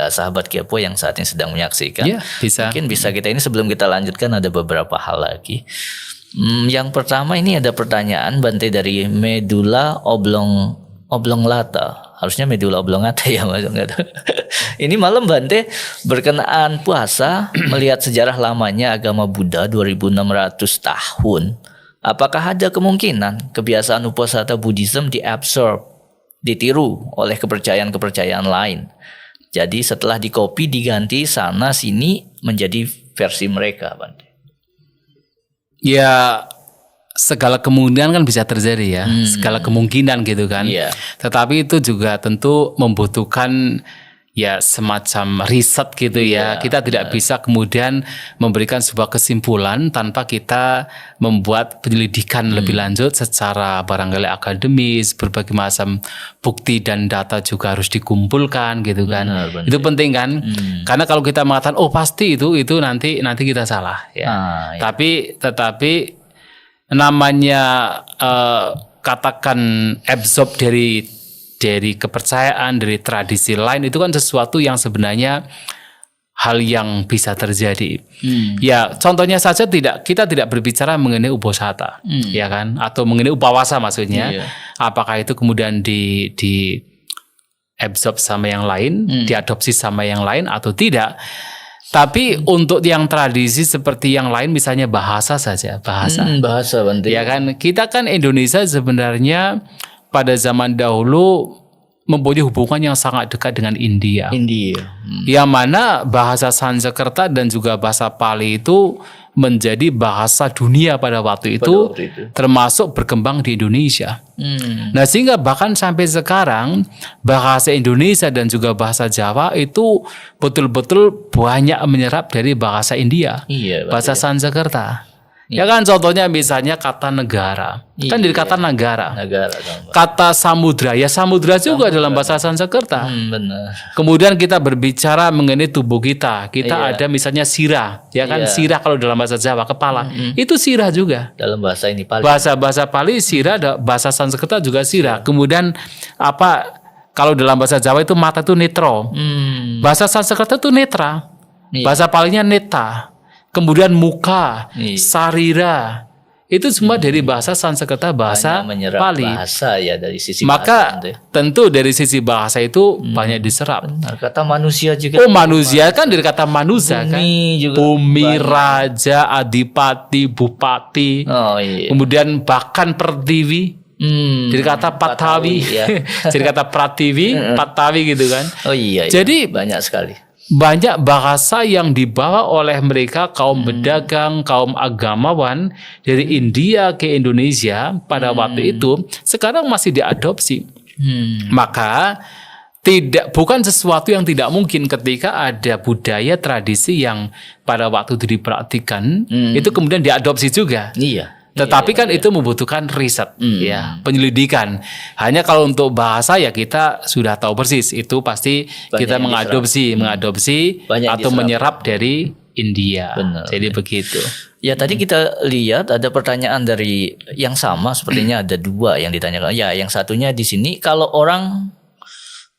sahabat Kepo yang saat ini sedang menyaksikan. Ya, bisa. Mungkin bisa kita ini sebelum kita lanjutkan ada beberapa hal lagi. Yang pertama ini ada pertanyaan Bante dari medula oblongata. Harusnya medula oblongata ya Mas. Ini malam Bante berkenaan puasa melihat sejarah lamanya agama Buddha 2600 tahun. Apakah ada kemungkinan kebiasaan uposatha Buddhism ditiru oleh kepercayaan-kepercayaan lain? Jadi setelah dikopi diganti sana sini menjadi versi mereka, Bante. Ya, segala kemungkinan kan bisa terjadi ya, segala kemungkinan gitu kan. Iya. Tetapi itu juga tentu membutuhkan ya semacam riset gitu ya. Kita tidak bisa kemudian memberikan sebuah kesimpulan tanpa kita membuat penyelidikan lebih lanjut secara barangkali akademis, berbagai macam bukti dan data juga harus dikumpulkan gitu kan. Benar. Itu penting kan? Karena kalau kita mengatakan oh pasti itu nanti kita salah ya. Tetapi namanya katakan absorb dari kepercayaan, dari tradisi lain itu kan sesuatu yang sebenarnya hal yang bisa terjadi. Ya, contohnya saja kita tidak berbicara mengenai uposatha, ya kan? Atau mengenai upawasa maksudnya. Apakah itu kemudian di absorb sama yang lain, diadopsi sama yang lain atau tidak? Tapi untuk yang tradisi seperti yang lain misalnya bahasa saja, bahasa Bante. Ya kan? Kita kan Indonesia sebenarnya pada zaman dahulu mempunyai hubungan yang sangat dekat dengan India. Yang mana bahasa Sanskerta dan juga bahasa Pali itu menjadi bahasa dunia pada waktu itu, termasuk berkembang di Indonesia. Nah, sehingga bahkan sampai sekarang bahasa Indonesia dan juga bahasa Jawa itu betul-betul banyak menyerap dari bahasa India, bahasa Sanskerta. Ya kan contohnya misalnya kata negara. Kan dari kata negara. Kata samudra, ya samudra juga dalam bahasa Sanskerta. Benar. Kemudian kita berbicara mengenai tubuh kita. Kita ada misalnya sirah, ya kan sirah kalau dalam bahasa Jawa kepala. Itu sirah juga. Dalam bahasa ini Pali. Bahasa Pali sirah, bahasa Sanskerta juga sirah. Kemudian kalau dalam bahasa Jawa itu mata itu netro. Bahasa Sanskerta itu netra. Bahasa Palinya neta. Kemudian muka, sarira, itu semua dari bahasa Sanskerta, bahasa Pali. Bahasa ya dari sisi maka bahasa, tentu dari sisi bahasa itu banyak diserap. Kata manusia juga. Oh manusia kan dari kata manusia kan. Bumi, banyak. raja, adipati, bupati. Kemudian bahkan pertiwi. Dari kata patawi, dari kata pratiwi, patawi gitu kan. Jadi banyak sekali. Banyak bahasa yang dibawa oleh mereka kaum pedagang, kaum agamawan dari India ke Indonesia pada waktu itu sekarang masih diadopsi. Maka bukan sesuatu yang tidak mungkin ketika ada budaya tradisi yang pada waktu itu dipraktikkan itu kemudian diadopsi juga. Tetapi kan itu membutuhkan riset, ya, penyelidikan. Hanya kalau untuk bahasa ya kita sudah tahu persis itu pasti kita mengadopsi atau menyerap dari India. Jadi begitu. Ya tadi kita lihat ada pertanyaan dari yang sama sepertinya ada dua yang ditanyakan. Ya yang satunya di sini kalau orang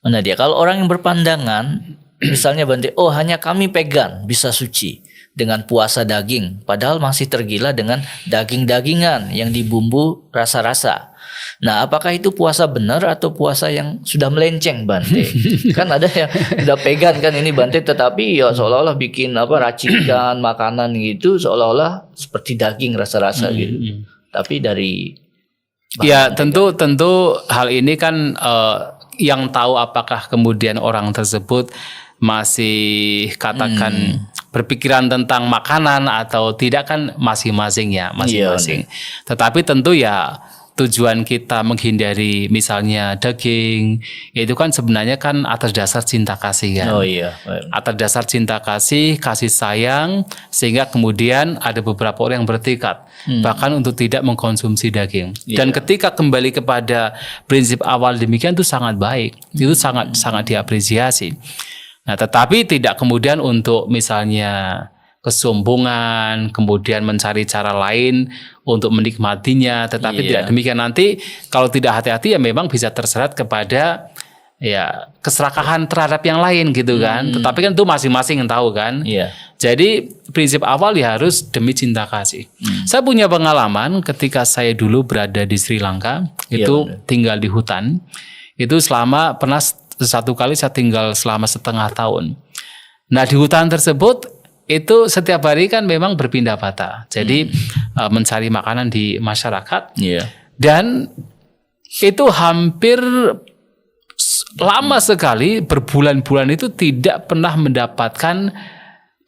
yang berpandangan misalnya Bante, oh hanya kami pegan bisa suci dengan puasa daging, padahal masih tergila dengan daging-dagingan yang dibumbu rasa-rasa. Nah, apakah itu puasa benar atau puasa yang sudah melenceng, Bante? Kan ada yang sudah pegan kan ini Bante, tetapi ya seolah-olah bikin racikan makanan gitu, seolah-olah seperti daging rasa-rasa gitu. Tapi dari ya tentu hal ini kan yang tahu apakah kemudian orang tersebut masih katakan berpikiran tentang makanan atau tidak kan masing-masing ya, masing-masing. Tetapi tentu ya tujuan kita menghindari misalnya daging itu kan sebenarnya kan atas dasar cinta kasih kan. Atas dasar cinta kasih sayang sehingga kemudian ada beberapa orang yang bertekad bahkan untuk tidak mengkonsumsi daging. Dan ketika kembali kepada prinsip awal demikian itu sangat baik. Itu sangat diapresiasi. Nah, tetapi tidak kemudian untuk misalnya kesombongan, kemudian mencari cara lain untuk menikmatinya, tetapi tidak demikian. Nanti kalau tidak hati-hati ya memang bisa terseret kepada ya keserakahan terhadap yang lain gitu kan. Tetapi kan itu masing-masing yang tahu kan. Iya. Jadi prinsip awal ya harus demi cinta kasih. Saya punya pengalaman ketika saya dulu berada di Sri Lanka, itu tinggal di hutan. Itu pernah satu kali saya tinggal selama setengah tahun. Nah di hutan tersebut itu setiap hari kan memang berpindah patah. Jadi mencari makanan di masyarakat. Iya. Dan itu hampir lama sekali, berbulan-bulan itu tidak pernah mendapatkan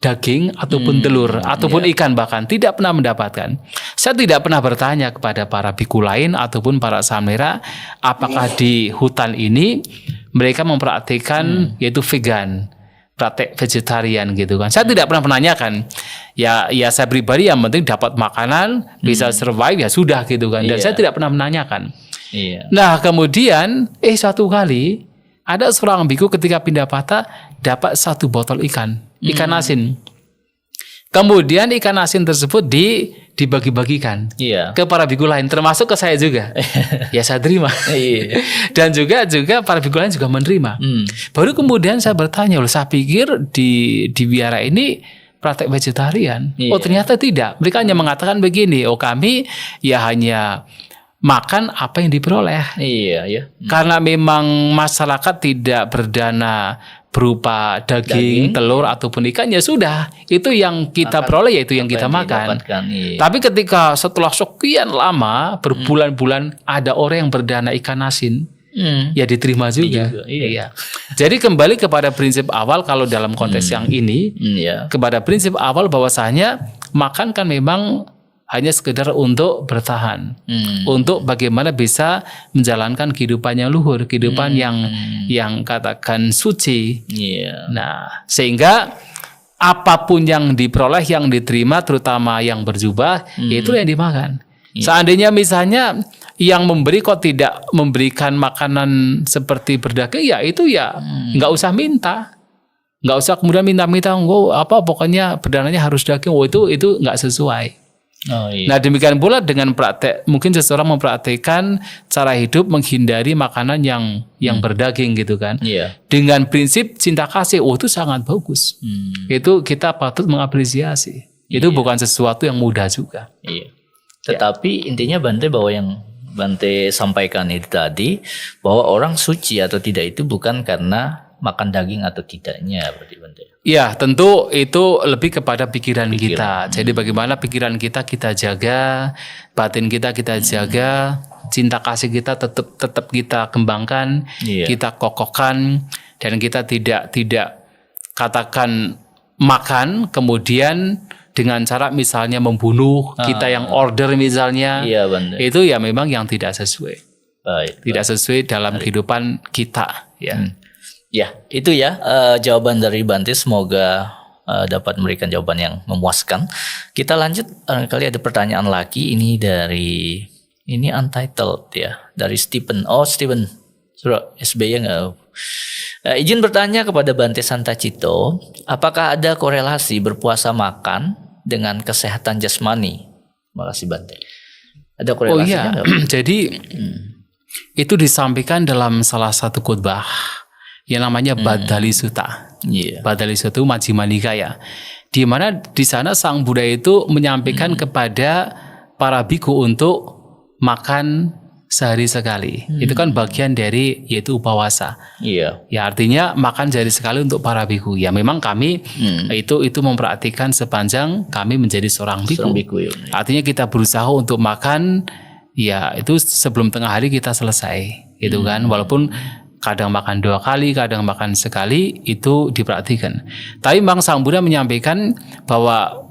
daging ataupun telur ataupun ikan, bahkan tidak pernah mendapatkan. Saya tidak pernah bertanya kepada para biku lain ataupun para samnera apakah di hutan ini mereka mempraktikkan yaitu vegan, praktek vegetarian gitu kan. Saya tidak pernah menanyakan. Ya saya pribadi yang penting dapat makanan, bisa survive ya sudah gitu kan. Dan saya tidak pernah menanyakan. Iya. Nah kemudian satu kali ada seorang biku ketika pindah patah dapat 1 botol ikan asin. Kemudian ikan asin tersebut dibagi-bagikan ke para biku lain, termasuk ke saya juga. Ya saya terima. Dan juga para biku lain juga menerima. Baru kemudian saya bertanya, saya pikir di biara ini praktek vegetarian. Oh ternyata tidak. Mereka hanya mengatakan begini, kami ya hanya makan apa yang diperoleh. Karena memang masyarakat tidak berdana berupa daging, telur ataupun ikan, ya sudah, itu yang kita peroleh, yaitu yang kita makan. Tapi ketika setelah sekian lama, berbulan-bulan ada orang yang berdana ikan asin, ya diterima juga. Iya. Jadi kembali kepada prinsip awal kalau dalam konteks yang ini, kepada prinsip awal bahwasanya makan kan memang hanya sekedar untuk bertahan, untuk bagaimana bisa menjalankan kehidupan yang luhur, kehidupan yang katakan suci. Nah, sehingga apapun yang diperoleh, yang diterima, terutama yang berjubah, itu yang dimakan. Seandainya misalnya yang memberi kok tidak memberikan makanan seperti berdaging, ya itu ya nggak usah minta. Nggak usah kemudian minta-minta, pokoknya berdananya harus daging, itu nggak sesuai. Nah demikian pula dengan praktek, mungkin seseorang mempraktekkan cara hidup menghindari makanan yang berdaging gitu kan, dengan prinsip cinta kasih, itu sangat bagus. Itu kita patut mengapresiasi. Itu bukan sesuatu yang mudah juga. Tetapi intinya Bante, bahwa yang Bante sampaikan itu tadi, bahwa orang suci atau tidak itu bukan karena makan daging atau tidaknya, berarti Bante. Ya, tentu itu lebih kepada pikiran kita. Jadi bagaimana pikiran kita jaga, batin kita jaga, cinta kasih kita tetap kita kembangkan, kita kokohkan, dan kita tidak katakan makan kemudian dengan cara misalnya membunuh kita yang order misalnya. Itu ya memang yang tidak sesuai. Tidak sesuai dalam kehidupan kita, ya. Ya, itu ya jawaban dari Bante. Semoga dapat memberikan jawaban yang memuaskan. Kita lanjut, kali ada pertanyaan lagi. Ini untitled ya, dari Stephen. Stephen, surah SBY nggak? Izin bertanya kepada Bante Santacito, apakah ada korelasi berpuasa makan dengan kesehatan jasmani? Terima kasih Bante. Ada korelasinya nggak? Jadi itu disampaikan dalam salah satu khotbah yang namanya Badali Sutta. Badali Sutta itu Majjhima Nikaya. Di mana di sana Sang Buddha itu menyampaikan kepada para biku untuk makan sehari sekali. Itu kan bagian dari yaitu upawasa. Ya artinya makan sehari sekali untuk para biku. Ya memang kami itu memperhatikan sepanjang kami menjadi seorang biku. Artinya kita berusaha untuk makan ya itu sebelum tengah hari kita selesai. Itu kan walaupun kadang makan 2 kali, kadang makan sekali, itu diperhatikan. Tapi memang Sang Buddha menyampaikan bahwa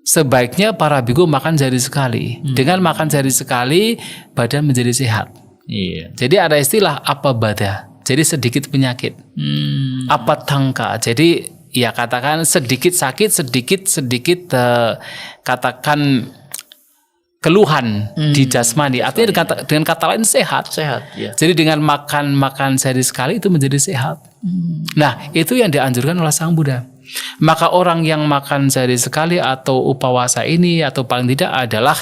sebaiknya para biku makan sehari sekali. Dengan makan sehari sekali, badan menjadi sehat. Jadi ada istilah apa bada, jadi sedikit penyakit. Apa tangka, jadi ya katakan sedikit sakit, sedikit katakan keluhan di jasmani. Artinya dengan kata lain sehat. Jadi dengan makan sehari sekali itu menjadi sehat. Nah itu yang dianjurkan oleh Sang Buddha. Maka orang yang makan sehari sekali atau upawasa ini atau paling tidak adalah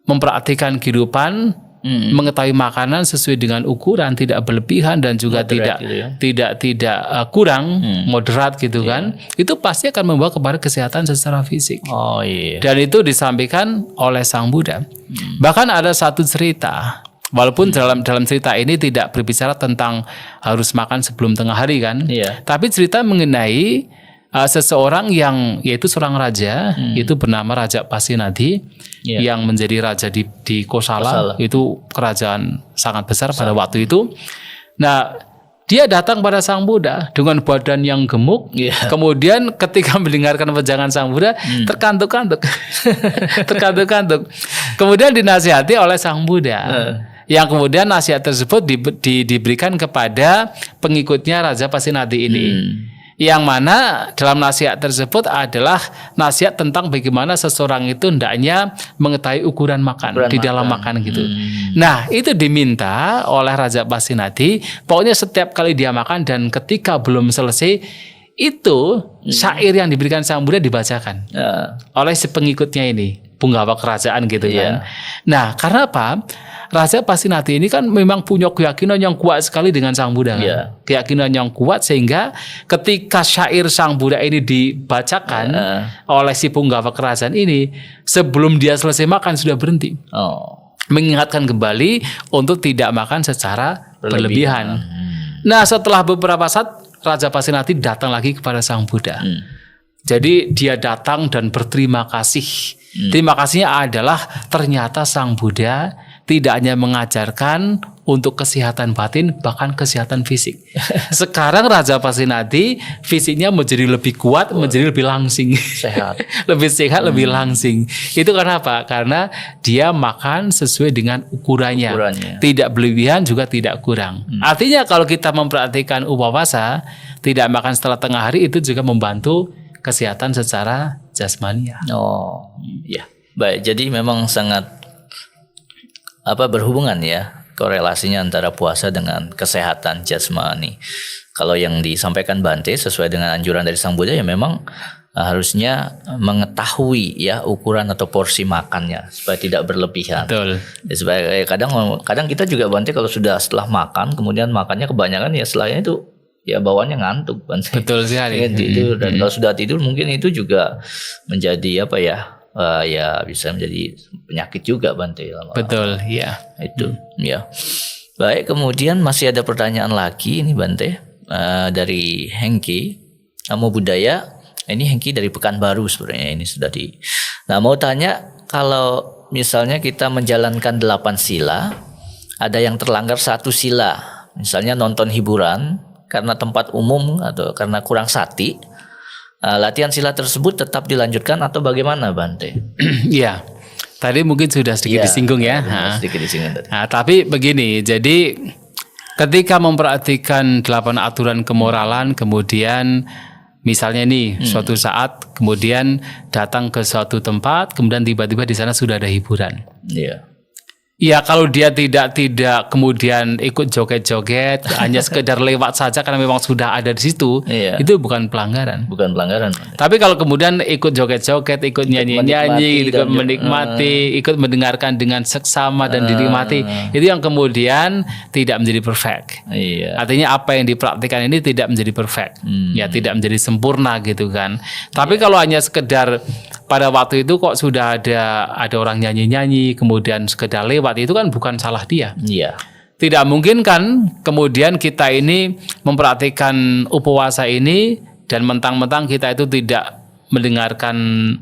memperhatikan kehidupan mengetahui makanan sesuai dengan ukuran, tidak berlebihan dan juga Moderate gitu ya. tidak kurang, moderat gitu kan. Itu pasti akan membawa kepada kesehatan secara fisik. Oh iya. Dan itu disampaikan oleh Sang Buddha. Bahkan ada satu cerita, walaupun dalam cerita ini tidak berbicara tentang harus makan sebelum tengah hari kan, tapi cerita mengenai seseorang yang yaitu seorang raja, itu bernama Raja Pasenadi, yang menjadi raja di Kosala. Itu kerajaan sangat besar pada waktu itu. Nah, dia datang pada Sang Buddha dengan badan yang gemuk. Kemudian ketika mendengarkan wejangan Sang Buddha, terkantuk-kantuk. Terkantuk-kantuk. Kemudian dinasihati oleh Sang Buddha. Yang kemudian nasihat tersebut diberikan kepada pengikutnya Raja Pasenadi ini. Yang mana dalam nasihat tersebut adalah nasihat tentang bagaimana seseorang itu hendaknya mengetahui ukuran makan di dalam makan gitu. Nah, itu diminta oleh Raja Pasenadi, pokoknya setiap kali dia makan dan ketika belum selesai itu syair yang diberikan Sang Buddha dibacakan oleh si pengikutnya ini, punggawa kerajaan gitu kan. Nah, karena apa? Raja Pasenadi ini kan memang punya keyakinan yang kuat sekali dengan Sang Buddha. Keyakinan yang kuat sehingga ketika syair Sang Buddha ini dibacakan oleh si punggawa kerajaan ini, sebelum dia selesai makan sudah berhenti. Mengingatkan kembali untuk tidak makan secara berlebihan. Nah, setelah beberapa saat Raja Pasenadi datang lagi kepada Sang Buddha. Jadi dia datang dan berterima kasih. Terima kasihnya adalah ternyata Sang Buddha tidak hanya mengajarkan untuk kesehatan batin, bahkan kesehatan fisik. Sekarang Raja Pasenadi fisiknya menjadi lebih kuat, menjadi lebih langsing. Sehat. Lebih sehat, lebih langsing. Itu karena apa? Karena dia makan sesuai dengan ukurannya. Tidak berlebihan, juga tidak kurang. Artinya kalau kita memperhatikan upawasa, tidak makan setelah tengah hari, itu juga membantu kesehatan secara jasmania. Ya. Baik, jadi memang sangat berhubungan ya korelasinya antara puasa dengan kesehatan jasmani. Kalau yang disampaikan Bante sesuai dengan anjuran dari Sang Buddha ya memang harusnya mengetahui ya ukuran atau porsi makannya supaya tidak berlebihan. Betul. Ya, supaya kadang kita juga Bante kalau sudah setelah makan kemudian makannya kebanyakan ya setelahnya itu ya bawaannya ngantuk Bante. Betul sekali. Tidur dan kalau sudah tidur mungkin itu juga menjadi ya bisa menjadi penyakit juga Bante. Betul, ya. Itu, ya. Baik, kemudian masih ada pertanyaan lagi ini Bante dari Hengki. Namo Buddhaya. Ini Hengki dari Pekanbaru sebenarnya ini sudah di. Nah, mau tanya kalau misalnya kita menjalankan 8 sila, ada yang terlanggar 1 sila, misalnya nonton hiburan karena tempat umum atau karena kurang sati. Latihan sila tersebut tetap dilanjutkan atau bagaimana Bante? Iya, tadi mungkin sudah sedikit disinggung ya. Sedikit disinggung tadi. Nah, tapi begini, jadi ketika memperhatikan 8 aturan kemoralan, kemudian misalnya nih suatu saat kemudian datang ke suatu tempat, kemudian tiba-tiba di sana sudah ada hiburan. Iya. Ya kalau dia tidak kemudian ikut joget-joget, hanya sekedar lewat saja karena memang sudah ada di situ, itu bukan pelanggaran. Bukan pelanggaran. Tapi kalau kemudian ikut joget-joget, ikut nyanyi-nyanyi, ikut menikmati, ikut mendengarkan dengan seksama dan dinikmati, itu yang kemudian tidak menjadi perfect. Artinya apa yang dipraktikkan ini tidak menjadi perfect, ya tidak menjadi sempurna gitu kan. Tapi kalau hanya sekedar pada waktu itu kok sudah ada orang nyanyi-nyanyi, kemudian sekedar lewat, itu kan bukan salah dia. Tidak mungkin kan kemudian kita ini memperhatikan upawasa ini dan mentang-mentang kita itu tidak mendengarkan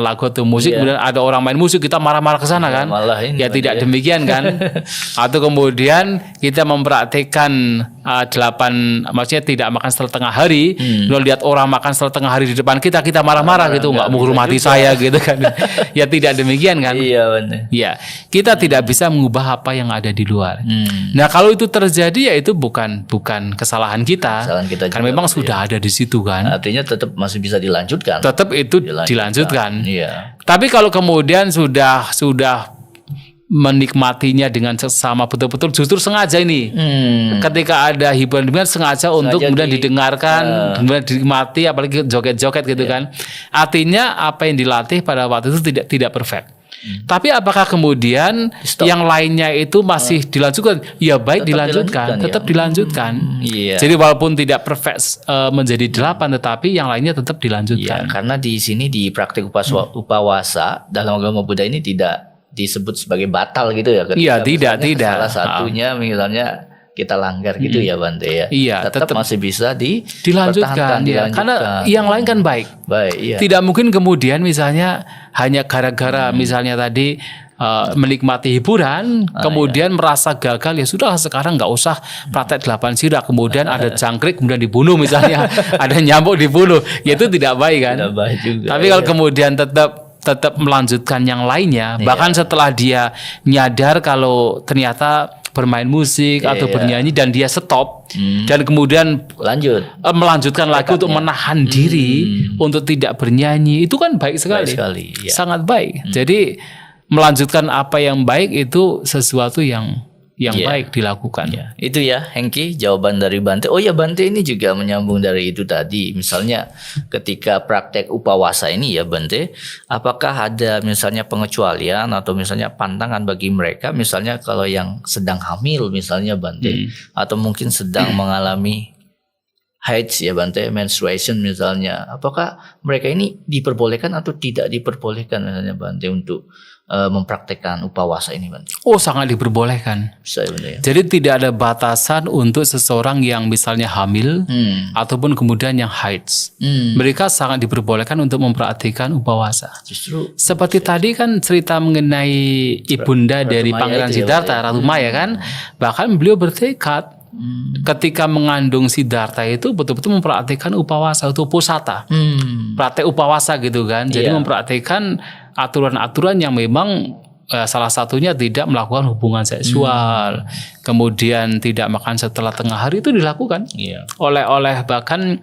lagu atau musik, kemudian ada orang main musik kita marah-marah ke sana kan? Ya tidak demikian kan? Atau kemudian kita memperhatikan 8, maksudnya tidak makan setelah tengah hari, kalau lihat orang makan setelah tengah hari di depan kita marah-marah gitu, nggak menghormati saya gitu kan? Ya tidak demikian kan? Iya benar. Ya, kita tidak bisa mengubah apa yang ada di luar. Nah kalau itu terjadi ya itu bukan kesalahan kita, karena memang sudah ada di situ kan. Artinya tetap masih bisa dilanjutkan. Tetap itu dilanjutkan. Iya. Tapi kalau kemudian sudah menikmatinya dengan seksama betul-betul, justru sengaja ini. Ketika ada hiburan sengaja untuk kemudian didengarkan, kemudian dinikmati, apalagi joget-joget gitu kan. Artinya apa yang dilatih pada waktu itu tidak perfect. Tapi apakah kemudian Stop. yang lainnya itu masih dilanjutkan? Ya baik, Tetap dilanjutkan, dilanjutkan, tetap ya. dilanjutkan. Iya. Jadi walaupun tidak perfect menjadi 8, tetapi yang lainnya tetap Ya, dilanjutkan. karena di sini di praktik upawasa dalam agama Buddha ini tidak disebut sebagai batal gitu ya. Ketika Iya, tidak, misalnya tidak. Salah satunya misalnya kita langgar gitu ya Bante ya. Iya, tetap tetap masih bisa dilanjutkan, ya. Karena yang lain kan baik. Baik, iya. Tidak mungkin kemudian misalnya hanya gara-gara misalnya tadi menikmati hiburan, kemudian merasa gagal, ya sudah sekarang nggak usah praktek 8 sila, kemudian ada jangkrik kemudian dibunuh misalnya, ada nyamuk dibunuh, ya itu tidak baik kan. Tidak baik juga. Tapi kalau kemudian tetap melanjutkan yang lainnya, bahkan setelah dia nyadar kalau ternyata bermain musik atau bernyanyi dan dia stop dan kemudian melanjutkan lagi untuk menahan diri untuk tidak bernyanyi, itu kan baik sekali, ya. sangat baik. Jadi melanjutkan apa yang baik itu sesuatu yang baik dilakukan. Ya, itu ya Hengki jawaban dari Bante. Oh ya Bante, ini juga menyambung dari itu tadi. Misalnya ketika praktek upawasa ini ya Bante, apakah ada misalnya pengecualian atau misalnya pantangan bagi mereka, misalnya kalau yang sedang hamil misalnya Bante, atau mungkin sedang mengalami haid ya Bante, menstruation misalnya, apakah mereka ini diperbolehkan atau tidak diperbolehkan misalnya Bante untuk mempraktekkan upawasa ini Bante? Oh, sangat diperbolehkan. Bisa, Bante, ya? Jadi tidak ada batasan untuk seseorang yang misalnya hamil ataupun kemudian yang haid. Mereka sangat diperbolehkan untuk mempraktikkan upawasa. Justru seperti tadi kan cerita mengenai ibunda dari Maya Pangeran itu ya, Siddhartha, Ratu Maya kan, bahkan beliau bertekad ketika mengandung Siddhartha itu betul-betul mempraktikkan upawasa atau pusata, praktek upawasa gitu kan. Jadi mempraktikkan aturan-aturan yang memang salah satunya tidak melakukan hubungan seksual, kemudian tidak makan setelah tengah hari, itu dilakukan oleh bahkan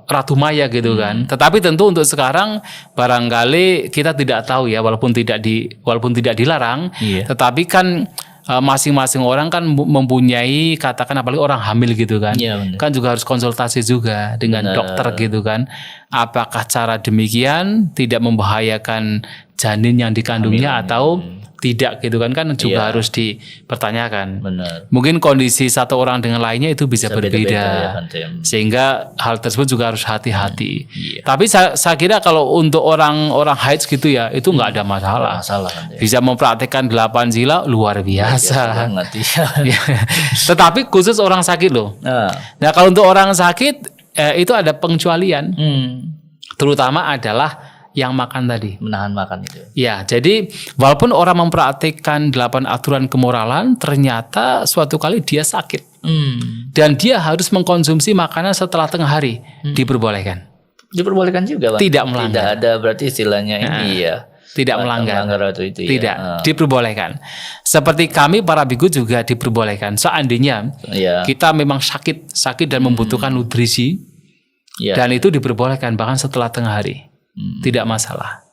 Ratu Maya gitu kan. Tetapi tentu untuk sekarang barangkali kita tidak tahu ya, walaupun tidak dilarang, tetapi kan masing-masing orang kan mempunyai, katakan apalagi orang hamil gitu kan, kan juga harus konsultasi juga dengan dokter gitu kan, apakah cara demikian tidak membahayakan janin yang dikandungnya atau tidak gitu kan juga harus dipertanyakan. Benar. Mungkin kondisi satu orang dengan lainnya itu bisa berbeda, sehingga hal tersebut juga harus hati-hati. Tapi saya kira kalau untuk orang haid gitu ya, itu nggak ada masalah. Bisa mempraktikkan 8 sila luar biasa. Tetapi khusus orang sakit loh. Nah kalau untuk orang sakit itu ada pengecualian, terutama adalah yang makan tadi, menahan makan itu. Ya, jadi walaupun orang mempraktikkan 8 aturan kemoralan, ternyata suatu kali dia sakit dan dia harus mengkonsumsi makanan setelah tengah hari, diperbolehkan. Diperbolehkan juga, Bang. Tidak melanggar. Tidak ada berarti istilahnya ini ya. Tidak melanggar atau itu tidak diperbolehkan. Seperti kami para biku juga diperbolehkan. Seandainya kita memang sakit dan membutuhkan nutrisi, dan itu diperbolehkan bahkan setelah tengah hari. Tidak masalah.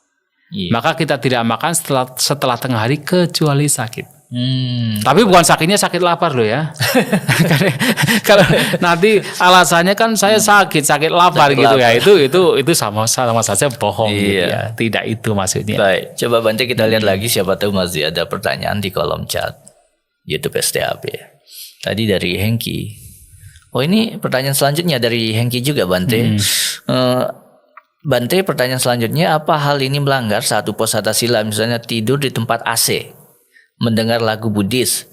Maka kita tidak makan setelah tengah hari kecuali sakit. Tapi bukan sakitnya sakit lapar loh ya. Kalau nanti alasannya kan saya sakit lapar gitu ya, itu sama saja bohong gitu ya. Tidak itu maksudnya. Baik, coba Bante kita lihat lagi, siapa tahu masih ada pertanyaan di kolom chat YouTube STAB. Tadi dari Hengki. Oh, ini pertanyaan selanjutnya dari Hengki juga Bante. Bante, pertanyaan selanjutnya, apa hal ini melanggar saat uposatha sila, misalnya tidur di tempat AC, mendengar lagu Buddhis?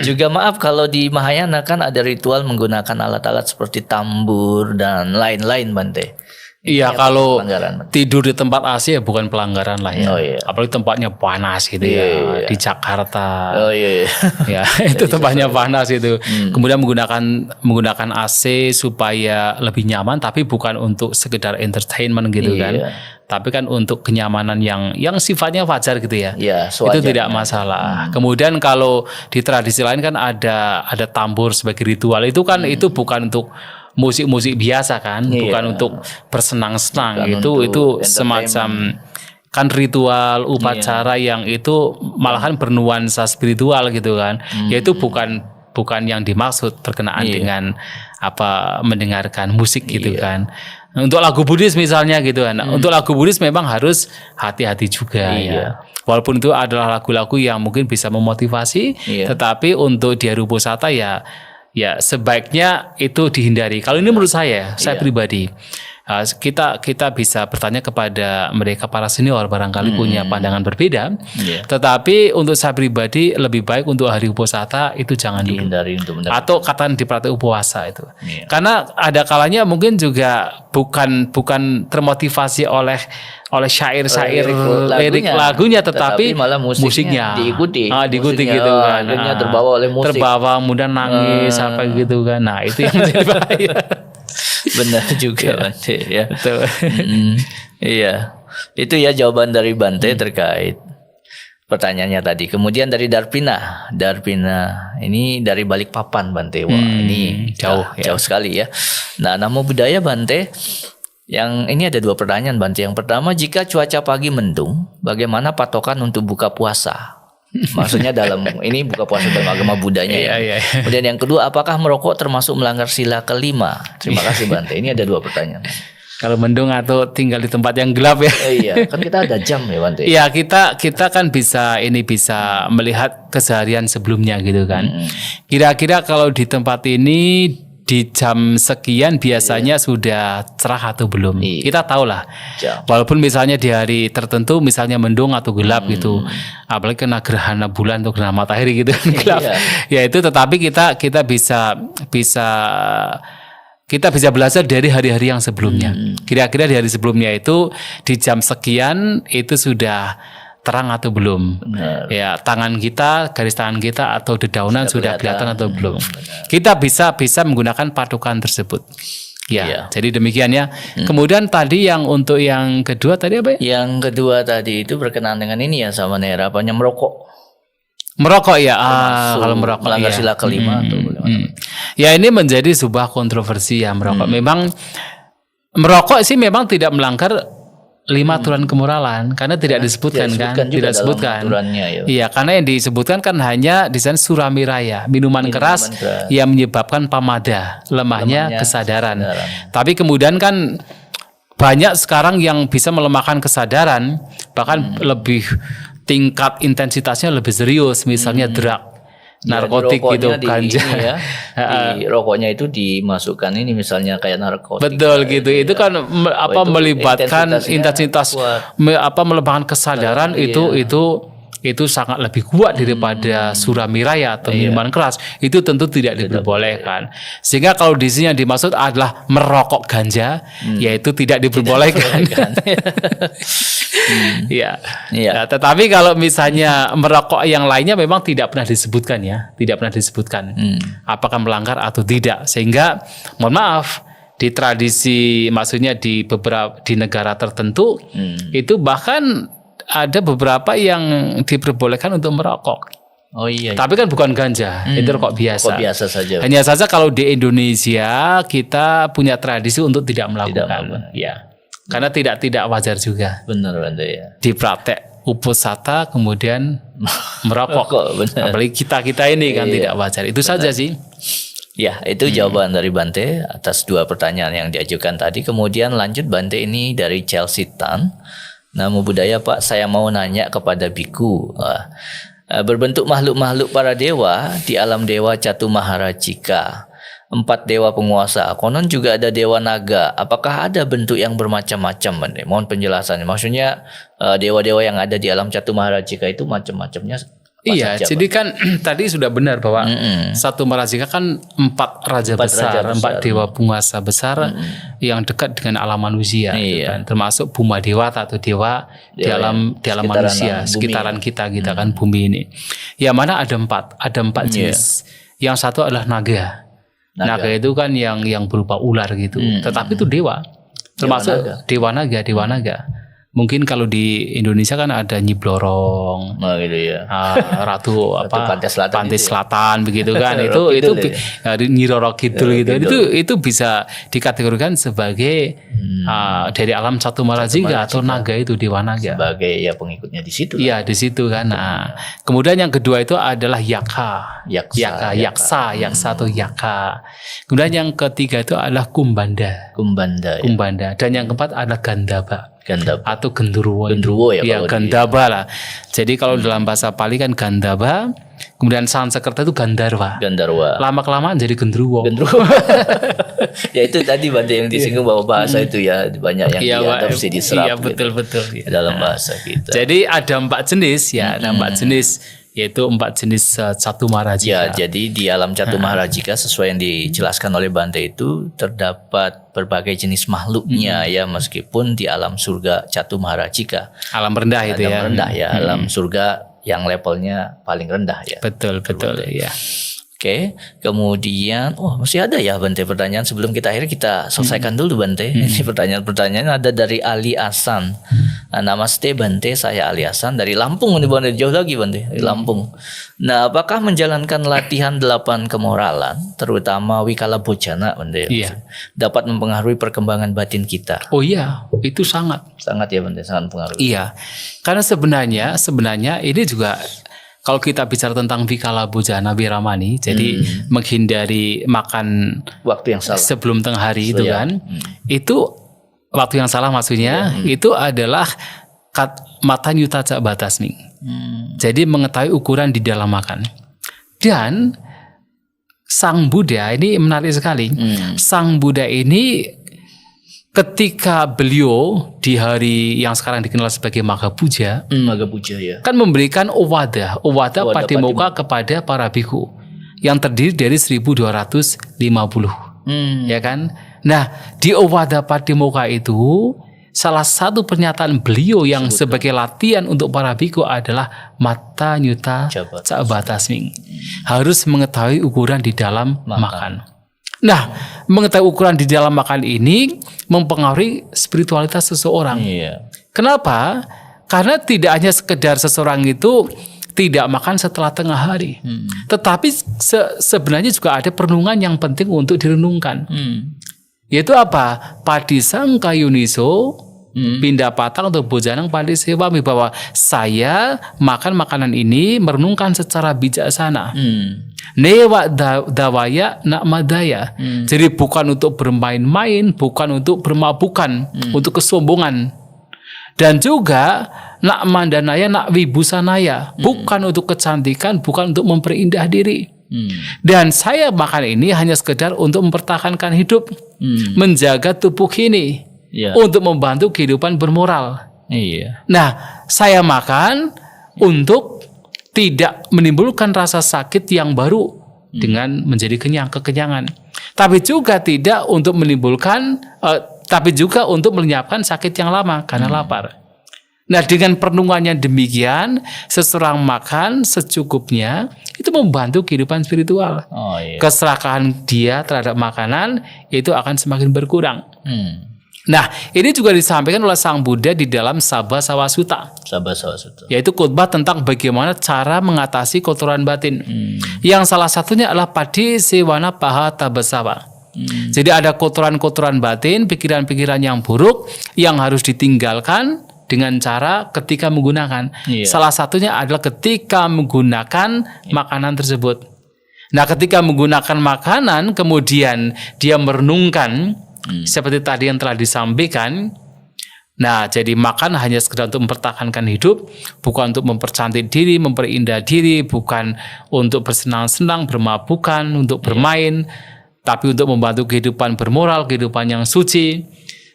Juga maaf kalau di Mahayana kan ada ritual menggunakan alat-alat seperti tambur dan lain-lain Bante. Iya, kalau tidur di tempat AC ya bukan pelanggaran lah ya. Apalagi tempatnya panas gitu ya. Di Jakarta. Ya, itu tempatnya panas itu. Kemudian menggunakan AC supaya lebih nyaman, tapi bukan untuk sekedar entertainment gitu kan. Tapi kan untuk kenyamanan yang sifatnya wajar gitu ya. Itu tidak masalah. Kemudian kalau di tradisi lain kan ada tambur sebagai ritual. Itu kan itu bukan untuk musik-musik biasa kan, bukan untuk bersenang-senang, itu semacam kan ritual upacara yang itu malahan bernuansa spiritual gitu kan. Yaitu bukan bukan yang dimaksud berkenaan dengan mendengarkan musik gitu kan. Untuk lagu Buddhis misalnya gitu kan. Untuk lagu Buddhis memang harus hati-hati juga ya. Walaupun itu adalah lagu-lagu yang mungkin bisa memotivasi, tetapi untuk di hari Uposatha ya sebaiknya itu dihindari. Kalau ini menurut saya pribadi. Kita bisa bertanya kepada mereka para senior barangkali punya pandangan berbeda. Tetapi untuk saya pribadi lebih baik untuk hari Uposatha itu jangan dihindari untuk atau katakan di praktek upuasa itu. Karena ada kalanya mungkin juga bukan termotivasi oleh syair-syair lirik lagunya tetapi malah musiknya diikuti gitu kan. Akhirnya terbawa oleh musik. Terbawa kemudian nangis sampai gitu kan. Nah, itu yang menjadi bahaya. Benar juga Bante ya. Betul. Iya. Itu ya jawaban dari Bante terkait pertanyaannya tadi. Kemudian dari Darpina ini dari Balikpapan Bante. Wah, ini jauh sekali ya. Nah, Namo Buddhaya Bante. Yang ini ada 2 pertanyaan Bante. Yang pertama, jika cuaca pagi mendung, bagaimana patokan untuk buka puasa? Maksudnya dalam ini buka puasa dalam agama Buddhanya ya. Kemudian yang kedua, apakah merokok termasuk melanggar sila kelima? Terima kasih Bante. Ini ada 2 pertanyaan. Kalau mendung atau tinggal di tempat yang gelap ya. Iya, kan kita ada jam ya Bante. Iya, kita kan bisa melihat keseharian sebelumnya gitu kan. Kira-kira kalau di tempat ini di jam sekian biasanya sudah cerah atau belum? Kita tahu lah. Walaupun misalnya di hari tertentu misalnya mendung atau gelap gitu. Apalagi kena gerhana bulan atau gerhana matahari gitu kan gelap. Ya itu tetapi kita bisa belajar dari hari-hari yang sebelumnya. Kira-kira di hari sebelumnya itu di jam sekian itu sudah terang atau belum? Benar. Ya, garis tangan kita atau dedaunan sudah kelihatan atau belum? Kita bisa menggunakan patokan tersebut. Ya, jadi demikian ya. Kemudian tadi untuk yang kedua tadi apa ya? Yang kedua tadi itu berkenaan dengan ini ya sama Nera, merokok. Merokok ya, kalau merokok melanggar sila kelima atau bagaimana? Ya ini menjadi sebuah kontroversi ya merokok. Memang merokok sih memang tidak melanggar 5 aturan kemoralan karena tidak disebutkan kan, tidak disebutkan. Iya, karena yang disebutkan kan hanya di sana suramiraya, minuman keras yang menyebabkan pamada, lemahnya kesadaran. Tapi kemudian kan banyak sekarang yang bisa melemahkan kesadaran, bahkan lebih tingkat intensitasnya lebih serius, misalnya drug, narkotik gitu, ganja. Di rokoknya itu dimasukkan ini misalnya kayak narkotik. Betul gitu. Itu kan melibatkan intensitas melemahkan kesadaran itu sangat lebih kuat daripada suramiraya atau minuman keras. Itu tentu tidak diperbolehkan. Sehingga kalau di sini yang dimaksud adalah merokok ganja, yaitu tidak diperbolehkan. Ya, tetapi kalau misalnya merokok yang lainnya memang tidak pernah disebutkan ya, apakah melanggar atau tidak. Sehingga mohon maaf, di tradisi maksudnya di negara tertentu itu bahkan ada beberapa yang diperbolehkan untuk merokok. Tapi kan bukan ganja, itu rokok biasa. Rokok biasa saja. Hanya saja kalau di Indonesia kita punya tradisi untuk tidak melakukan. Ya. Karena tidak wajar juga. Benar Bante ya. Di praktek Uposatha kemudian merokok. Apalagi kita ini kan tidak wajar. Itu saja sih. Ya, itu jawaban dari Bante atas 2 pertanyaan yang diajukan tadi. Kemudian lanjut Bante ini dari Chelsea Tan. Namo Buddhaya Pak, saya mau nanya kepada biku. Berbentuk makhluk-makhluk para dewa di alam dewa Catu Maharajika. 4 dewa penguasa. Konon juga ada dewa naga. Apakah ada bentuk yang bermacam-macam, Bante? Mohon penjelasannya. Maksudnya dewa-dewa yang ada di alam Catu Maharajika itu macam-macamnya. Iya, jadi kan tadi sudah benar bahwa Catu Maharajika kan 4 raja besar, 4 dewa penguasa besar yang dekat dengan alam manusia, kan? Termasuk Buma Dewata atau dewa di alam manusia, sekitaran kita kan bumi ini. Yang mana ada 4 jenis. Yang satu adalah naga. Naga itu kan yang berupa ular gitu. Tetapi itu dewa. Termasuk dewa naga. Mungkin kalau di Indonesia kan ada Nyi Blorong, Nah gitu ya. Ratu Pantai Selatan Pantai itu ya. Selatan begitu kan. Roro itu Kidul Nyi Roro Kidul gitu. Kidul. Itu bisa dikategorikan sebagai dari alam Catu Marajika atau naga itu Dewa Naga. Sebagai ya pengikutnya di situ. Iya di situ kan. Nah, kemudian yang kedua itu adalah Yaka. Yaksa atau Yaka. Kemudian yang ketiga itu adalah Kumbanda. Kumbanda. Kumbanda. Dan yang keempat adalah Gandaba. Atau Gendruwo. Gendruwo ya. Ya Gandaba lah. Jadi kalau dalam bahasa Pali kan Gandaba. Kemudian Sanskerta itu Gandarwa. Lama-kelamaan jadi Gendruwo. Ya itu tadi Bante yang disinggung bahwa bahasa itu ya banyak yang diadopsi diserap. Iya betul. Dalam bahasa kita. Jadi ada 4 jenis ya. Ada 4 jenis. Yaitu 4 jenis Catu Marajika. Ya, jadi di alam Catu Marajika sesuai yang dijelaskan oleh Bante itu terdapat berbagai jenis makhluknya ya, meskipun di alam surga Catu Marajika. Alam rendah itu ya. Alam rendah ya, alam surga yang levelnya paling rendah ya. Betul ya. Oke, kemudian masih ada ya Bante pertanyaan sebelum kita akhir kita selesaikan dulu Bante. Ini pertanyaan ada dari Ali Hasan. Namaste Bante, saya Ali Hasan dari Lampung nih Bante, jauh lagi Bante, dari Lampung. Nah, apakah menjalankan latihan 8 kemoralan, terutama Wikala Bojana Bante, dapat mempengaruhi perkembangan batin kita? Oh iya, itu sangat ya Bante, sangat mempengaruhi. Iya. Karena sebenarnya ini juga kalau kita bicara tentang Wikala Bojana Wiramani, jadi menghindari makan waktu yang salah sebelum tengah hari itu kan, itu waktu yang salah maksudnya itu adalah mata nyuta cak batasmi. Jadi mengetahui ukuran di dalam makan. Dan Sang Buddha ini menarik sekali. Sang Buddha ini ketika beliau di hari yang sekarang dikenal sebagai Magha Puja, ya. Kan memberikan owada patimokkha kepada para bhikkhu yang terdiri dari 1250. Ya kan? Nah, di owada patimokkha itu salah satu pernyataan beliau yang sebagai latihan untuk para bhikkhu adalah mata nyuta cak batasmi. Harus mengetahui ukuran di dalam makan. Nah, mengetahui ukuran di dalam makan ini mempengaruhi spiritualitas seseorang. Kenapa? Karena tidak hanya sekedar seseorang itu tidak makan setelah tengah hari, tetapi sebenarnya juga ada perenungan yang penting untuk direnungkan. Yaitu apa? Padisangka yuniso pindah patang atau bojanang padisewami, bahwa saya makan makanan ini merenungkan secara bijaksana. Newa dawaya nak madaya. Jadi bukan untuk bermain-main, bukan untuk bermabukan, untuk kesombongan. Dan juga nak mandanaya, nak wibusanaya, bukan untuk kecantikan, bukan untuk memperindah diri. Dan saya makan ini hanya sekedar untuk mempertahankan hidup, menjaga tubuh ini, untuk membantu kehidupan bermoral. Nah, saya makan untuk tidak menimbulkan rasa sakit yang baru dengan menjadi kekenyangan. Tapi juga tidak untuk menimbulkan, tapi juga untuk melenyapkan sakit yang lama karena lapar. Nah, dengan perenungannya demikian, seseorang makan secukupnya itu membantu kehidupan spiritual. Keserakahan dia terhadap makanan itu akan semakin berkurang. Nah, ini juga disampaikan oleh Sang Buddha di dalam Sabha Sawasutta. Yaitu khotbah tentang bagaimana cara mengatasi kotoran batin. Yang salah satunya adalah Padisewana Paha Tabasawa. Jadi ada kotoran-kotoran batin, pikiran-pikiran yang buruk yang harus ditinggalkan dengan cara ketika menggunakan. Salah satunya adalah ketika menggunakan makanan tersebut. Nah, ketika menggunakan makanan kemudian dia merenungkan seperti tadi yang telah disampaikan. Nah, jadi makan hanya sekedar untuk mempertahankan hidup, bukan untuk mempercantik diri, memperindah diri, bukan untuk bersenang-senang, bermabukan, untuk bermain, tapi untuk membantu kehidupan bermoral, kehidupan yang suci.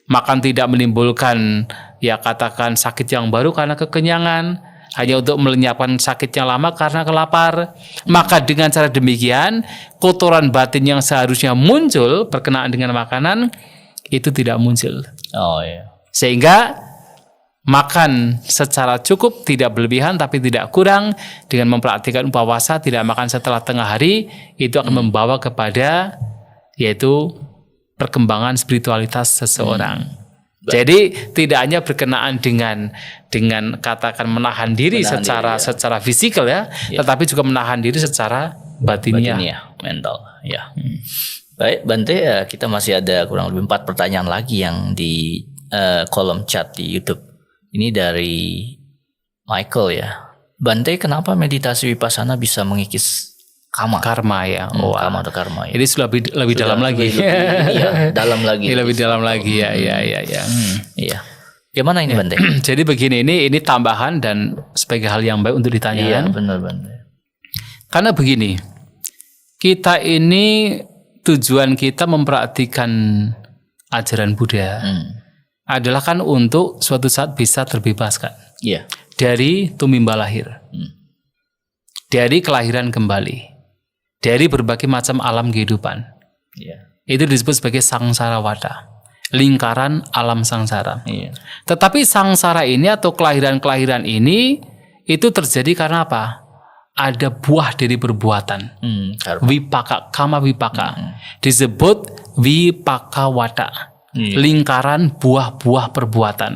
Makan tidak menimbulkan katakan sakit yang baru karena kekenyangan, hanya untuk melenyapkan sakit yang lama karena kelapar. Maka dengan cara demikian, kotoran batin yang seharusnya muncul berkenaan dengan makanan itu tidak muncul. Sehingga makan secara cukup, tidak berlebihan tapi tidak kurang, dengan memperhatikan upawasa, tidak makan setelah tengah hari, itu akan membawa kepada yaitu perkembangan spiritualitas seseorang. Jadi tidak hanya berkenaan dengan katakan menahan diri secara fisikal ya, tetapi juga menahan diri secara batiniah, mental. Ya. Baik, Bante, ya, kita masih ada kurang lebih 4 pertanyaan lagi yang di kolom chat di YouTube. Ini dari Michael ya. Bante, kenapa meditasi vipassana bisa mengikis karma ya? Karma atau karma ya. Ini sudah lebih dalam lagi. Dalam lagi. Lebih dalam lagi ya. Iya. Gimana ini Bante? Jadi begini, ini tambahan dan sebagai hal yang baik untuk ditanyakan. Iya, benar Bante. Karena begini, kita ini tujuan kita memperhatikan ajaran Buddha adalah kan untuk suatu saat bisa terbebaskan dari tumimba lahir, dari kelahiran kembali, dari berbagai macam alam kehidupan. Itu disebut sebagai sangsara wada, lingkaran alam sangsara. Tetapi sangsara ini atau kelahiran-kelahiran ini itu terjadi karena apa? Ada buah dari perbuatan. Vipaka, kama vipaka. Disebut vipaka wada. Lingkaran buah-buah perbuatan.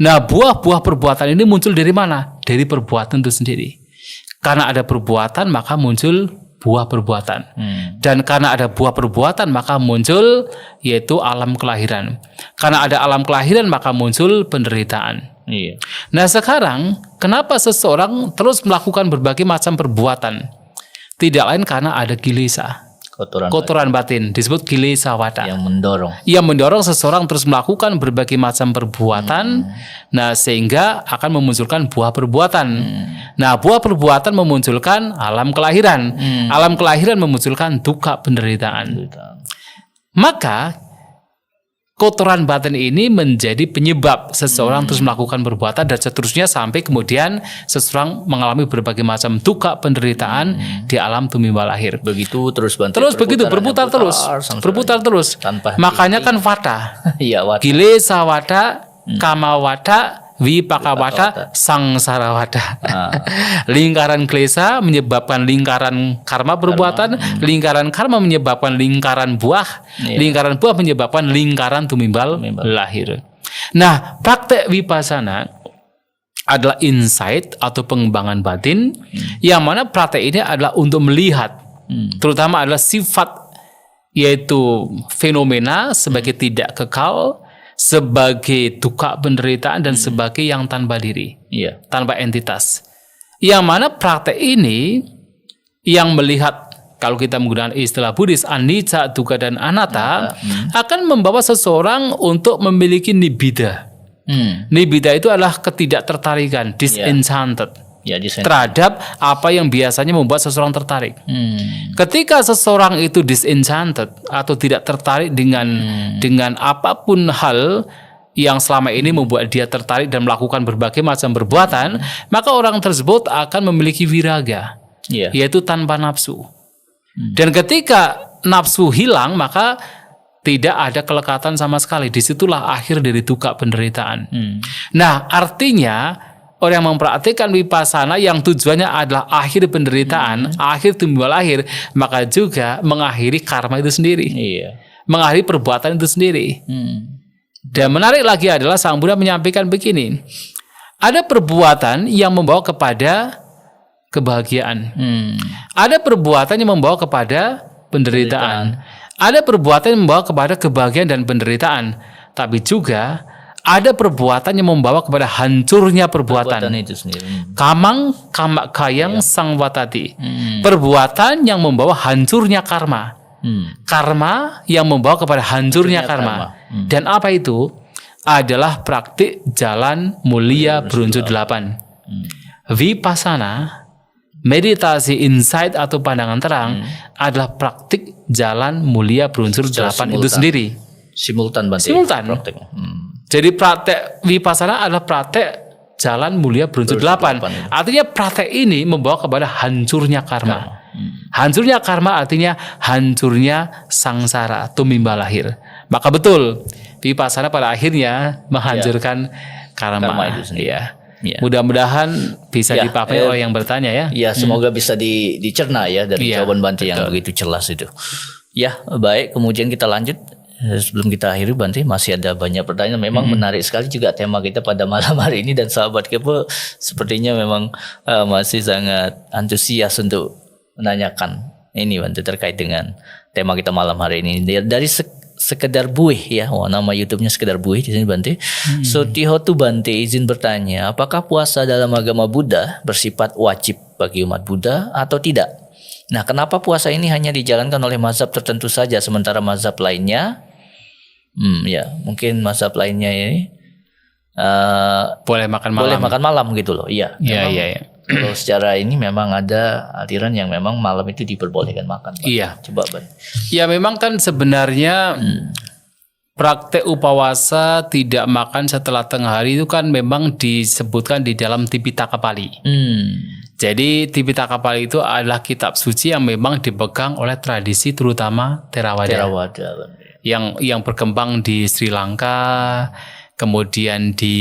Nah, buah-buah perbuatan ini muncul dari mana? Dari perbuatan itu sendiri. Karena ada perbuatan, maka muncul buah perbuatan. Dan karena ada buah perbuatan, maka muncul yaitu alam kelahiran. Karena ada alam kelahiran, maka muncul penderitaan. Nah sekarang, kenapa seseorang terus melakukan berbagai macam perbuatan? Tidak lain karena ada kilesa, kotoran batin, disebut kilesa wada. Yang mendorong seseorang terus melakukan berbagai macam perbuatan. Nah sehingga akan memunculkan buah perbuatan. Nah buah perbuatan memunculkan alam kelahiran. Alam kelahiran memunculkan duka, penderitaan. Maka kotoran batin ini menjadi penyebab seseorang terus melakukan perbuatan dan seterusnya sampai kemudian seseorang mengalami berbagai macam duka, penderitaan di alam tumimba lahir. Begitu terus Bante. Terus begitu berputar terus. Makanya kan vada. Kilesa wada, kama wada, vipaka wada, sangsara wada. Lingkaran klesa menyebabkan lingkaran karma perbuatan, lingkaran karma menyebabkan lingkaran buah, lingkaran buah menyebabkan lingkaran tumimbal lahir. Nah, praktek vipassana adalah insight atau pengembangan batin, yang mana praktek ini adalah untuk melihat, terutama adalah sifat, yaitu fenomena sebagai tidak kekal, sebagai duka, penderitaan, dan sebagai yang tanpa diri, tanpa entitas. Yang mana praktek ini yang melihat, kalau kita menggunakan istilah Buddhis, anicca, dukkha, dan anatta, akan membawa seseorang untuk memiliki nibbida. Nibbida itu adalah ketidaktertarikan, disenchanted. Terhadap apa yang biasanya membuat seseorang tertarik. Ketika seseorang itu disenchanted atau tidak tertarik dengan apapun hal yang selama ini membuat dia tertarik dan melakukan berbagai macam perbuatan, maka orang tersebut akan memiliki viraga, yaitu tanpa nafsu. Dan ketika nafsu hilang, maka tidak ada kelekatan sama sekali. Disitulah akhir dari duka, penderitaan. Nah, artinya orang yang mempraktikkan vipassana yang tujuannya adalah akhir penderitaan, akhir tumbuh lahir, maka juga mengakhiri karma itu sendiri, mengakhiri perbuatan itu sendiri. Dan menarik lagi adalah Sang Buddha menyampaikan begini, ada perbuatan yang membawa kepada kebahagiaan, ada perbuatan yang membawa kepada penderitaan, ada perbuatan yang membawa kepada kebahagiaan dan penderitaan, tapi juga ada perbuatan yang membawa kepada hancurnya perbuatan itu sendiri. Kamang kamak kayang sangwatati. Perbuatan yang membawa hancurnya karma. Karma yang membawa kepada hancurnya karma. Dan apa itu? Adalah praktik jalan mulia berunsur 8. Vipassana, meditasi insight atau pandangan terang, adalah praktik jalan mulia berunsur 8 itu sendiri. Simultan. Jadi praktek vipassana adalah praktek jalan mulia berunsur 8. Artinya praktek ini membawa kepada hancurnya karma. Hancurnya karma artinya hancurnya sangsara, tumimba lahir. Maka betul, vipassana pada akhirnya menghancurkan karma itu sendiri. Mudah-mudahan bisa dipahami oleh yang bertanya ya. Ya, semoga bisa dicerna ya dari jawaban Bante yang begitu jelas itu. Ya, baik. Kemudian kita lanjut. sebelum kita akhiri Bante, masih ada banyak pertanyaan. Memang menarik sekali juga tema kita pada malam hari ini, dan sahabat Kepo sepertinya memang masih sangat antusias untuk menanyakan ini Bante terkait dengan tema kita malam hari ini. Dari sekedar buih ya, nama YouTube-nya sekedar buih di sini Bante. So Tihotu Bante izin bertanya, apakah puasa dalam agama Buddha bersifat wajib bagi umat Buddha atau tidak? Nah, kenapa puasa ini hanya dijalankan oleh mazhab tertentu saja, sementara mazhab lainnya, ya mungkin mazhab lainnya ini boleh makan malam. Boleh makan malam gitu loh. Iya. Iya. Kalau secara ini memang ada aliran yang memang malam itu diperbolehkan makan. Iya. Coba Bang. Ya memang kan sebenarnya praktek upawasa tidak makan setelah tengah hari itu kan memang disebutkan di dalam Tipitaka Pali. Jadi Tipitaka Pali itu adalah kitab suci yang memang dipegang oleh tradisi terutama Theravada. Yang berkembang di Sri Lanka, kemudian di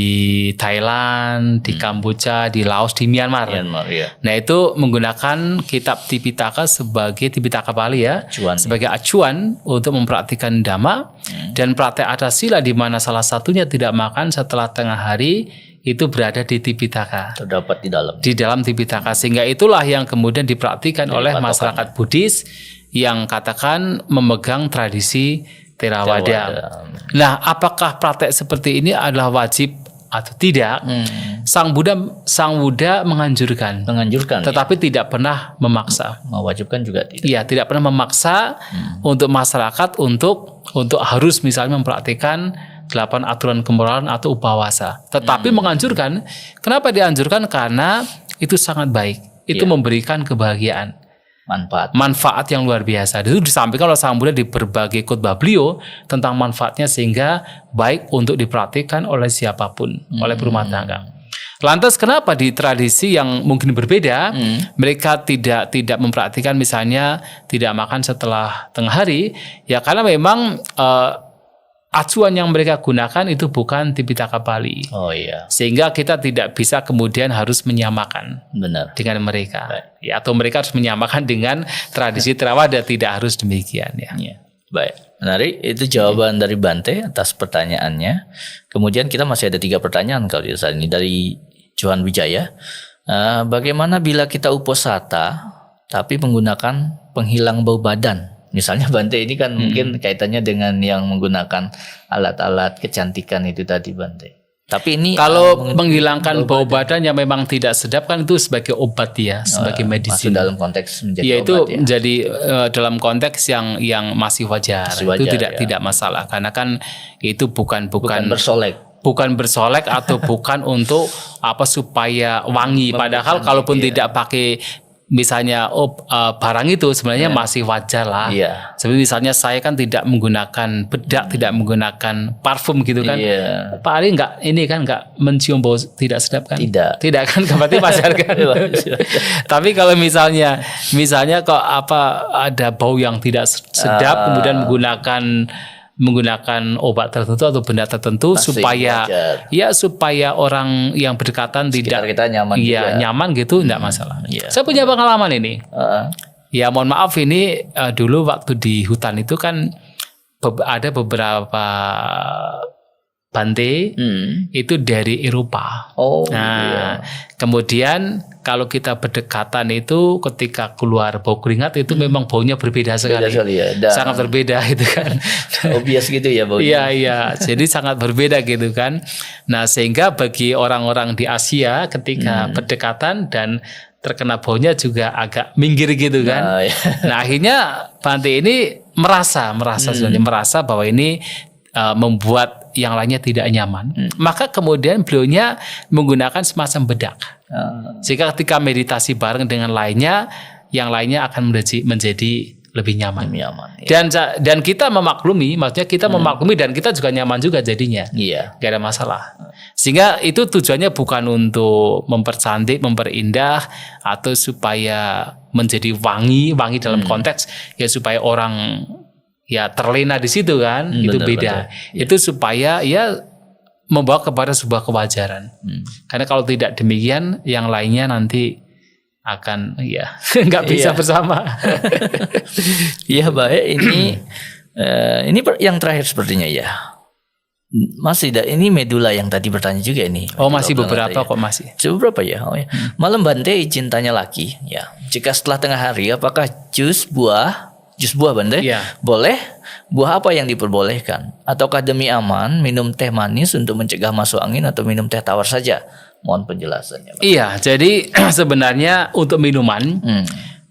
Thailand, di Kamboja, di Laos, di Myanmar. Iya. Nah itu menggunakan kitab Tipitaka sebagai Tipitaka Pali ya, sebagai acuan untuk mempraktikkan dhamma dan praktek adasila di mana salah satunya tidak makan setelah tengah hari itu berada di Tipitaka. Terdapat di dalam Tipitaka, sehingga itulah yang kemudian dipraktikkan oleh masyarakat Buddhis yang katakan memegang tradisi Theravada. Nah, apakah praktek seperti ini adalah wajib atau tidak? Sang Buddha menganjurkan, tetapi tidak pernah memaksa. Mewajibkan juga tidak. Iya, tidak pernah memaksa untuk masyarakat untuk harus misalnya mempraktikkan 8 aturan kemoralan atau upawasa. Tetapi menganjurkan. Kenapa dianjurkan? Karena itu sangat baik. Itu memberikan kebahagiaan. Manfaat yang luar biasa. Itu disampaikan oleh Sang Buddha di berbagai khotbah beliau tentang manfaatnya, sehingga baik untuk dipraktikkan oleh siapapun, oleh berumah tangga. Lantas kenapa di tradisi yang mungkin berbeda mereka tidak mempraktikkan misalnya tidak makan setelah tengah hari? Ya karena memang acuan yang mereka gunakan itu bukan Tipitaka Pali. Sehingga kita tidak bisa kemudian harus menyamakan dengan mereka. Ya, atau mereka harus menyamakan dengan tradisi Theravada, tidak harus demikian ya. Baik, menarik. Itu jawaban dari Bante atas pertanyaannya. Kemudian kita masih ada 3 pertanyaan kalau saat ini dari Johan Wijaya. Bagaimana bila kita uposata tapi menggunakan penghilang bau badan? Misalnya Bante ini kan mungkin kaitannya dengan yang menggunakan alat-alat kecantikan itu tadi Bante. Tapi ini kalau menghilangkan bau badan yang memang tidak sedap kan itu sebagai obat ya, sebagai medicine. Dalam konteks menjadi ya, obat itu ya. menjadi dalam konteks yang masih wajar. Itu tidak masalah karena kan itu bukan bersolek. Bukan bersolek atau bukan untuk supaya wangi. Padahal kalaupun tidak pakai misalnya barang itu sebenarnya masih wajar lah. Seperti misalnya saya kan tidak menggunakan bedak, tidak menggunakan parfum gitu kan. Paling nggak mencium bau tidak sedap kan? Tidak kan, berarti wajar kan. Tapi kalau misalnya kok ada bau yang tidak sedap kemudian menggunakan obat tertentu atau benda tertentu supaya orang yang berdekatan sekitar tidak kita nyaman gitu, enggak masalah. Saya punya pengalaman ini. Ya mohon maaf ini dulu waktu di hutan itu kan ada beberapa Bante itu dari Eropa. Kemudian kalau kita berdekatan itu ketika keluar bau keringat itu memang baunya berbeda sekali. Sangat berbeda itu kan. Obvious gitu ya baunya. Iya. Jadi sangat berbeda gitu kan. Nah, sehingga bagi orang-orang di Asia ketika berdekatan dan terkena baunya juga agak minggir gitu kan. Nah, akhirnya Bante ini merasa bahwa ini membuat yang lainnya tidak nyaman. Maka kemudian beliaunya menggunakan semacam bedak. Sehingga ketika meditasi bareng dengan lainnya, yang lainnya akan menjadi lebih nyaman. Dan kita memaklumi, maksudnya kita memaklumi dan kita juga nyaman juga jadinya. Gak ada masalah. Sehingga itu tujuannya bukan untuk mempercantik, memperindah atau supaya menjadi wangi dalam konteks ya supaya orang ya terlena di situ kan, itu beda. Itu supaya ya membawa kepada sebuah kewajaran. Karena kalau tidak demikian, yang lainnya nanti akan nggak bisa bersama. Iya baik, ini Yang terakhir sepertinya ya. Masih ini medula yang tadi bertanya juga ini. Oh, Medula masih beberapa oblongata, ya. kok masih. Beberapa ya. Oh, ya. Malam Bante izin tanya lagi ya. Jika setelah tengah hari apakah jus buah Bante Iya. boleh? Buah apa yang diperbolehkan? Ataukah demi aman minum teh manis untuk mencegah masuk angin atau minum teh tawar saja? Mohon penjelasannya. Iya, jadi sebenarnya untuk minuman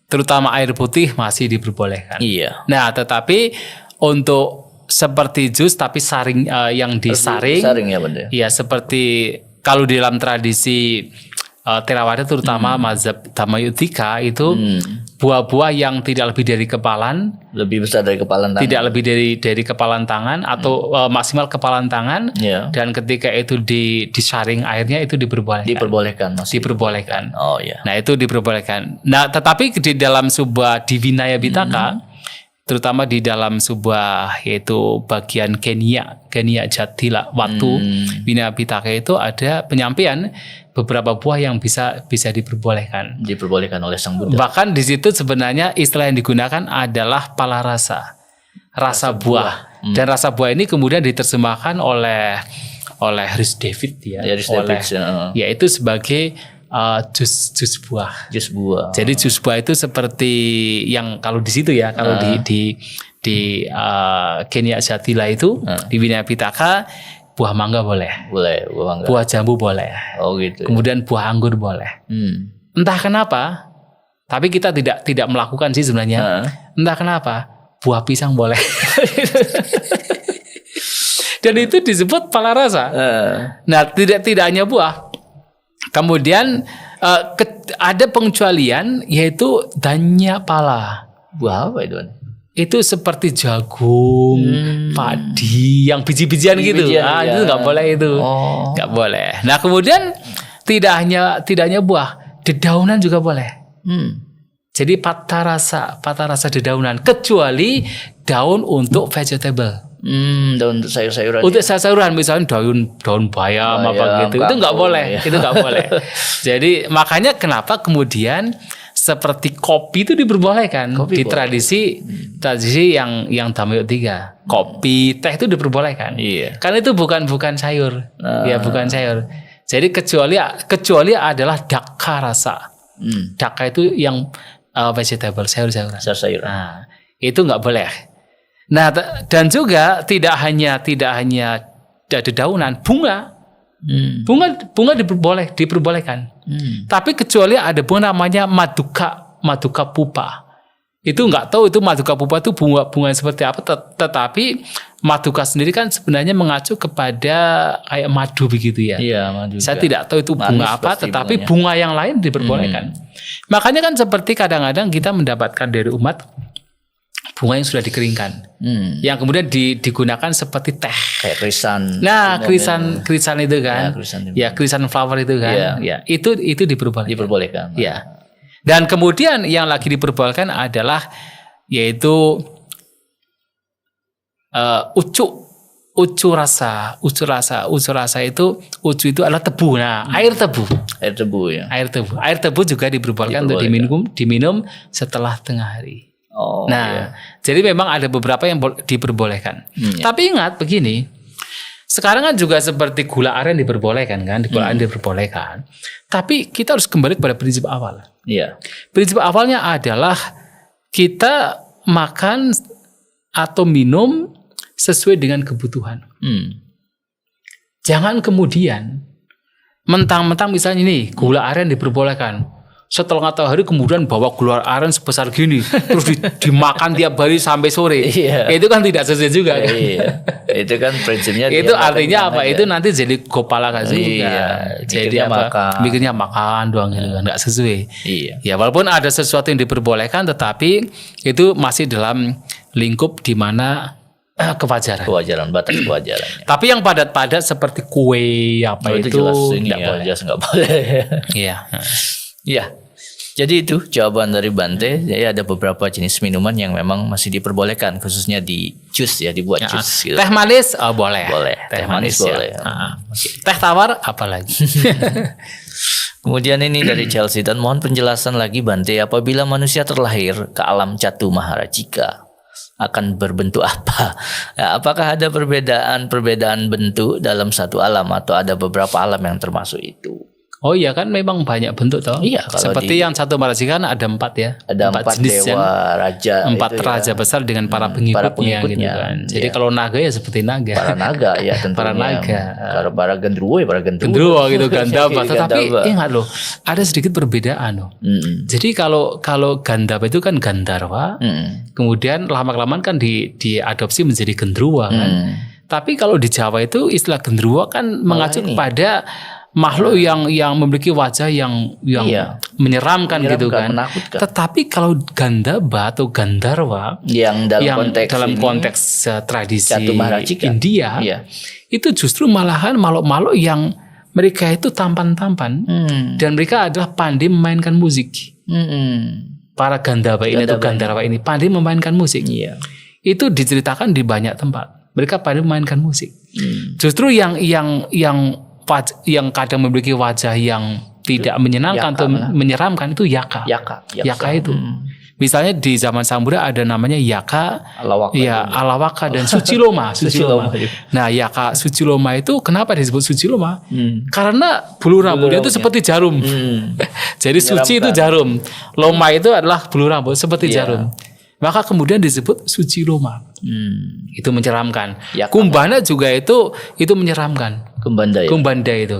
terutama air putih masih diperbolehkan. Iya. Nah, tetapi untuk seperti jus tapi saring yang disaring, Saring ya Bante. ya seperti kalau di dalam tradisi Theravada terutama mazhab Dhammayuttika itu buah-buah yang tidak lebih dari kepalan, Lebih besar dari kepalan tangan. tidak lebih dari kepalan tangan atau maksimal kepalan tangan, Iya. dan ketika itu disaring airnya itu diperbolehkan. Diperbolehkan. Oh ya. Nah, itu diperbolehkan. Nah, tetapi di dalam sebuah Divinaya Pitaka, terutama di dalam sebuah yaitu bagian Kenia Jatila waktu Vinaya Pitaka itu ada penyampaian beberapa buah yang bisa diperbolehkan. Diperbolehkan oleh Sang Buddha. Bahkan di situ sebenarnya istilah yang digunakan adalah palarasa, rasa buah. Dan rasa buah ini kemudian diterjemahkan oleh Rhys David ya, Ya, Rhys David, ya. yaitu sebagai jus buah. Jus buah. Jadi jus buah itu seperti yang kalau di situ ya, kalau di Kenia Jatila itu di Vinaya Pitaka buah mangga boleh, buah mangga. buah jambu boleh, Oh gitu. kemudian buah anggur boleh. Entah kenapa, tapi kita tidak melakukan sih sebenarnya. Entah kenapa, buah pisang boleh. Dan itu disebut palarasa. Nah, tidak hanya buah. Kemudian ada pengecualian yaitu danya pala. Buah apa itu? Itu seperti jagung, padi, yang biji-bijian gitu. Biji-bijian, Itu nggak boleh itu, nggak boleh. Nah, kemudian tidak hanya buah, dedaunan juga boleh. Jadi patarasa dedaunan, kecuali daun untuk vegetable. Daun untuk sayur-sayuran. Untuk sayur-sayuran misalnya daun bayam apa gitu, itu nggak boleh, itu nggak boleh. Jadi makanya kenapa kemudian seperti kopi itu diperbolehkan di tradisi yang Dhammayuttika. Kopi, teh itu diperbolehkan. Iya. Karena itu bukan sayur. Ya, bukan sayur. Jadi kecuali adalah daka rasa. Daka itu yang vegetable, sayur-sayuran. Nah, itu nggak boleh. Nah, dan juga tidak hanya dedaunan, bunga diperbolehkan. Tapi kecuali ada bunga namanya maduka pupa. Itu nggak tahu itu maduka pupa itu bunga seperti apa. Tetapi maduka sendiri kan sebenarnya mengacu kepada kayak madu begitu ya. Iya, madu. Saya tidak tahu itu bunga apa, tetapi bunga yang lain diperbolehkan. Makanya kan seperti kadang-kadang kita mendapatkan dari umat bunga yang sudah dikeringkan, yang kemudian digunakan seperti teh. Kayak krisan. Nah, krisan itu kan, krisan flower itu kan, ya itu diperbolehkan. Diperbolehkan. Ya. Dan kemudian yang lagi diperbolehkan adalah yaitu ucu rasa itu itu adalah tebu. Nah, air tebu ya. Air tebu juga diperbolehkan untuk diminum setelah tengah hari. Jadi memang ada beberapa yang diperbolehkan. Tapi ingat begini, sekarang kan juga seperti gula aren diperbolehkan kan, gula aren diperbolehkan. Tapi kita harus kembali kepada prinsip awal. Iya. Prinsip awalnya adalah kita makan atau minum sesuai dengan kebutuhan. Jangan kemudian mentang-mentang misalnya nih gula aren diperbolehkan. Setelah hari kemudian bawa gula aren sebesar gini terus dimakan tiap hari sampai sore. Iya. Itu kan tidak sesuai juga kan? Iya. Itu kan prinsipnya. Itu artinya apa? Itu nanti jadi gopala kasih. Iya. Jadi apa? Mikirnya makan doang gitu kan, nggak sesuai. Iya. Ya walaupun ada sesuatu yang diperbolehkan, tetapi itu masih dalam lingkup di mana kewajaran, batas kewajaran. Tapi yang padat-padat seperti kue apa itu jelas nggak boleh. Iya. Iya. Jadi itu jawaban dari Bante. Jadi ada beberapa jenis minuman yang memang masih diperbolehkan, khususnya di jus ya, dibuat jus. Gitu. Teh manis boleh. Boleh. Teh manis boleh. Teh tawar apalagi. Kemudian ini dari Chelsea, dan mohon penjelasan lagi Bante, apabila manusia terlahir ke alam Catu Maharajika, akan berbentuk apa. Ya, apakah ada perbedaan bentuk dalam satu alam atau ada beberapa alam yang termasuk itu? Oh iya kan memang banyak bentuk toh. Iya, kalau seperti yang satu Marasi kan ada 4 ya. Ada 4 jenis dewa raja. 4 itu raja besar dengan para pengikutnya gitu kan. Jadi kalau naga ya seperti naga. Para naga ya tentunya. Para naga. Kalau para gendruwo ya para gendruwo. Gendruwo gitu Gandaba. Tetapi Gandaba. ingat loh, ada sedikit perbedaan loh. Jadi kalau Gandaba itu kan Gandharwa, kemudian lama-kelamaan kan diadopsi menjadi Gendruwo kan. Tapi kalau di Jawa itu istilah Gendruwo kan mengacu kepada makhluk yang memiliki wajah yang menyeramkan gitu kan. Menakutkan. Tetapi kalau Gandaba atau Gandharwa yang dalam konteks tradisi Catumaracika, India itu justru malahan makhluk-makhluk yang mereka itu tampan-tampan dan mereka adalah pandai memainkan musik. Para Gandaba ini atau Gandharwa ini pandai memainkan musik. Itu diceritakan di banyak tempat. Mereka pandai memainkan musik. Justru yang kadang memiliki wajah yang tidak menyenangkan atau menyeramkan itu Yaka. Yaka itu. Misalnya di zaman Sang Buddha ada namanya Yaka, Alawaka dan Suciloma. Nah, Yaka Suciloma itu kenapa disebut Suciloma? Karena bulu rambutnya itu seperti jarum. Jadi suci itu jarum. Loma itu adalah bulu rambut seperti jarum. Maka kemudian disebut Suciloma. Itu menyeramkan. Kumbana juga itu menyeramkan. Kumbanda itu.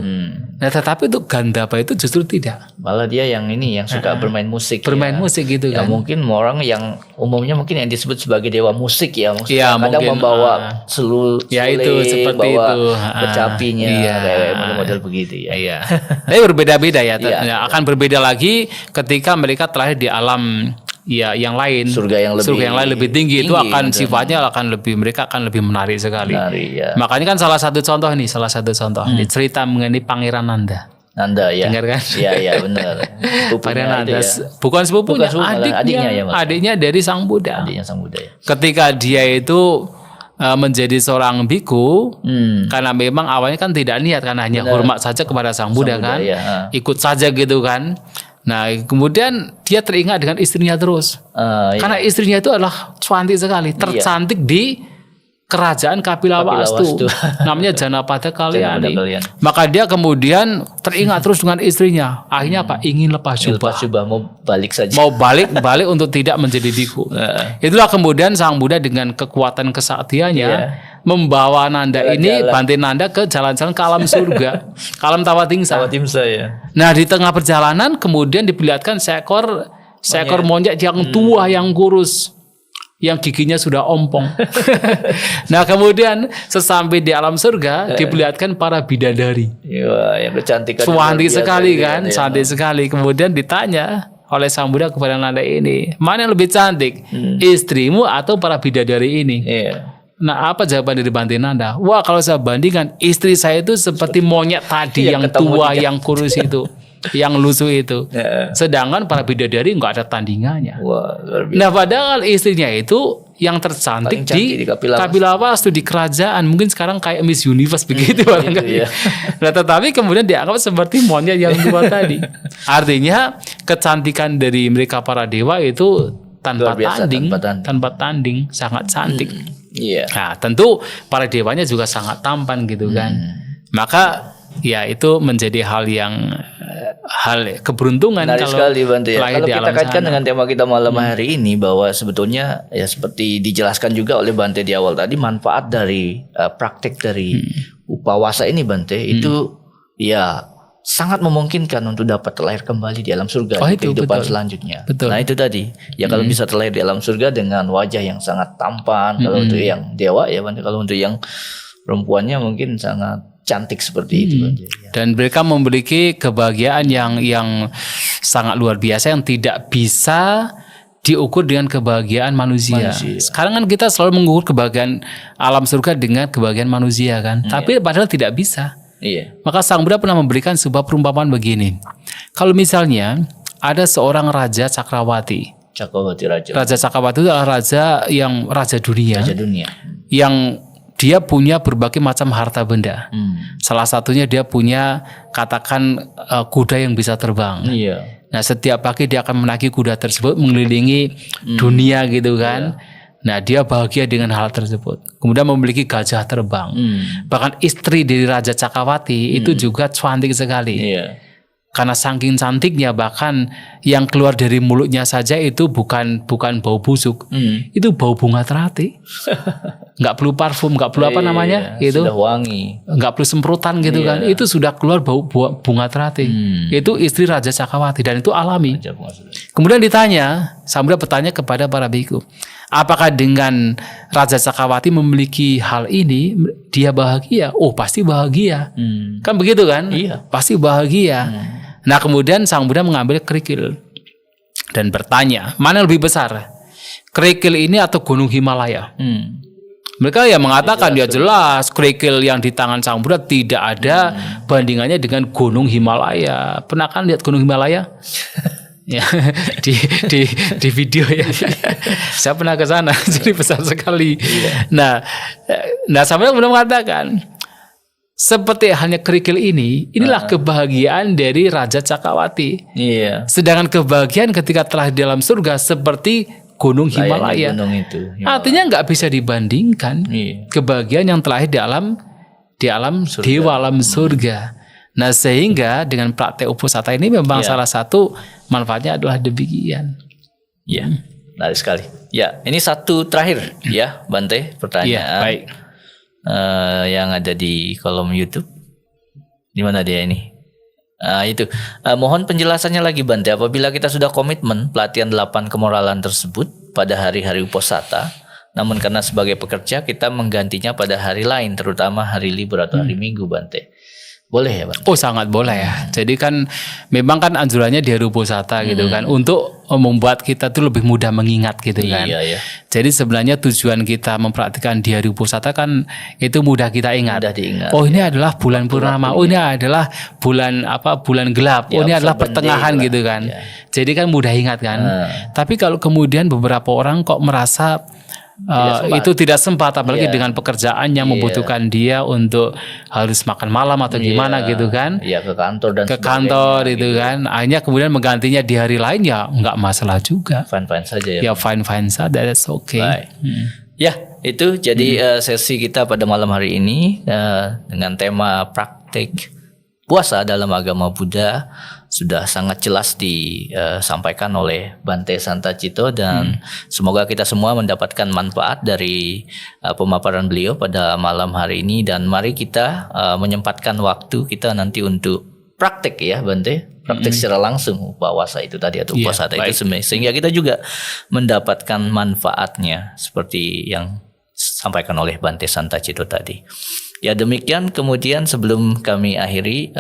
Nah, tetapi untuk Gandaba itu justru tidak. Malah dia yang suka bermain musik. Musik gitu kan. Mungkin orang yang umumnya mungkin yang disebut sebagai dewa musik ya. Maksudnya kadang mungkin, membawa suling, itu seperti bawa itu. kecapinya, kayak model-model begitu ya. Tapi berbeda-beda ya. Akan berbeda lagi ketika mereka terlahir di alam yang lain, surga yang lain lebih tinggi itu akan sifatnya mereka akan lebih menarik sekali. Makanya kan salah satu contoh ini cerita mengenai Pangeran Nanda ya. Dengar kan? Iya benar. Pangeran Nanda bukan sepupunya, adiknya dari Sang Buddha. Adiknya Sang Buddha ya. Ketika dia itu menjadi seorang biku karena memang awalnya kan tidak niat kan hanya hormat saja kepada Sang Buddha kan, ikut saja gitu kan. Nah, kemudian dia teringat dengan istrinya terus. Karena istrinya itu adalah cantik sekali, tercantik di kerajaan Kapilawastu. Namanya Janapada Kalyani. Maka dia kemudian teringat terus dengan istrinya. Akhirnya apa? Ingin lepas jubah. Mau balik saja. Mau balik untuk tidak menjadi biku. Itulah kemudian Sang Buddha dengan kekuatan kesaktiannya membawa Nanda Bante Nanda ke jalan-jalan ke alam surga, ke alam Tawatingsa ya. Nah, di tengah perjalanan kemudian diperlihatkan seekor monyet yang tua, yang kurus, yang giginya sudah ompong. Nah, kemudian sesampai di alam surga diperlihatkan para bidadari. Yang kecantikan. Cantik sekali kan, cantik sekali. Kemudian ditanya oleh Sang Buddha kepada Nanda ini, mana yang lebih cantik, istrimu atau para bidadari ini? Nah, apa jawaban dari Bante Nanda? Wah, kalau saya bandingkan, istri saya itu seperti monyet tadi yang tua, yang kurus itu, yang lusuh itu. Sedangkan para bidadari nggak ada tandingannya. Wah, nah, padahal istrinya itu yang tercantik di Kapilawastu, di kerajaan. Mungkin sekarang kayak Miss Universe begitu. Nah, tetapi kemudian dianggap seperti monyet yang tua tadi. Artinya kecantikan dari mereka para dewa itu tanpa tanding, sangat cantik. Nah, tentu para dewanya juga sangat tampan gitu kan. Maka ya itu menjadi hal keberuntungan. Menarik sekali Bante. Kalau kita kaitkan dengan tema kita malam hari ini, bahwa sebetulnya ya seperti dijelaskan juga oleh Bante di awal tadi, manfaat dari praktek dari upawasa ini Bante itu ya sangat memungkinkan untuk dapat terlahir kembali di alam surga di kehidupan selanjutnya. Nah, itu tadi. Ya kalau bisa terlahir di alam surga dengan wajah yang sangat tampan, kalau untuk yang dewa ya Bante, kalau untuk yang perempuannya mungkin sangat cantik seperti itu Bante. Dan mereka memiliki kebahagiaan yang sangat luar biasa yang tidak bisa diukur dengan kebahagiaan manusia. Sekarang kan kita selalu mengukur kebahagiaan alam surga dengan kebahagiaan manusia kan. Tapi padahal tidak bisa. Maka Sang Buddha pernah memberikan sebuah perumpamaan begini. Kalau misalnya ada seorang Raja Cakrawati. Raja Cakrawati itu adalah raja dunia. Yang dia punya berbagai macam harta benda. Salah satunya dia punya katakan kuda yang bisa terbang. Nah, setiap pagi dia akan menaiki kuda tersebut mengelilingi dunia gitu kan. Nah, dia bahagia dengan hal tersebut. Kemudian memiliki gajah terbang. Bahkan istri dari Raja Cakrawati itu juga cantik sekali. Iya. Karena saking cantiknya, bahkan yang keluar dari mulutnya saja itu bukan bau busuk. Itu bau bunga teratai. Nggak perlu parfum, nggak perlu apa namanya itu. Sudah wangi. Nggak perlu semprotan gitu kan. Itu sudah keluar bau bunga teratai. Itu istri Raja Cakrawati dan itu alami. Kemudian ditanya, Samudra bertanya kepada para biku, apakah dengan Raja Cakrawati memiliki hal ini dia bahagia? Oh, pasti bahagia. Kan begitu kan? Iya. Pasti bahagia. Nah, kemudian Sang Buddha mengambil kerikil dan bertanya, mana yang lebih besar? Kerikil ini atau Gunung Himalaya? Mereka ya mengatakan ya jelas kerikil yang di tangan Sang Buddha tidak ada bandingannya dengan Gunung Himalaya. Pernah kan lihat Gunung Himalaya? Ya, di video ya. Saya pernah ke sana, jadi besar sekali. Nah sampai kemudian mengatakan seperti halnya kerikil ini, inilah kebahagiaan dari Raja Cakrawati. Iya. Sedangkan kebahagiaan ketika telah di dalam surga seperti Gunung Himalaya. Gunung itu. Artinya nggak bisa dibandingkan kebahagiaan yang telah di alam dewa alam surga. Nah, sehingga dengan praktek uposatha ini memang salah satu manfaatnya adalah demikian. Iya, menarik sekali. Ya, ini satu terakhir ya, Bante, pertanyaan. Iya, baik. Yang ada di kolom YouTube. Di mana dia ini? Itu. Mohon penjelasannya lagi, Bante. Apabila kita sudah komitmen pelatihan 8 kemoralan tersebut pada hari-hari uposatha, namun karena sebagai pekerja kita menggantinya pada hari lain, terutama hari libur atau hari Minggu, Bante. Boleh ya, Bante? Oh, sangat boleh ya. Jadi kan memang kan anjurannya di hari uposatha gitu kan, untuk membuat kita tuh lebih mudah mengingat gitu kan. Iya. Jadi sebenarnya tujuan kita mempraktikkan di hari uposatha kan itu mudah kita ingat. Mudah diingat. Oh, ini adalah bulan purnama. Oh, ini adalah bulan gelap. Oh, ini adalah pertengahan gitu kan. Jadi kan mudah ingat kan. Tapi kalau kemudian beberapa orang kok merasa itu tidak sempat, apalagi dengan pekerjaan yang membutuhkan dia untuk harus makan malam atau gimana gitu kan. Iya, ke kantor dan ke kantor itu kan. Akhirnya kemudian menggantinya di hari lain ya nggak masalah juga. Fine-fine saja ya. Ya fine-fine saja, that's okay. Baik. Ya, itu jadi sesi kita pada malam hari ini dengan tema praktik puasa dalam agama Buddha sudah sangat jelas disampaikan oleh Bante Santacito, dan semoga kita semua mendapatkan manfaat dari pemaparan beliau pada malam hari ini, dan mari kita menyempatkan waktu kita nanti untuk praktek ya, Bante, praktek secara langsung puasa itu tadi atau puasa itu sehingga kita juga mendapatkan manfaatnya seperti yang disampaikan oleh Bante Santacito tadi. Ya, demikian. Kemudian sebelum kami akhiri,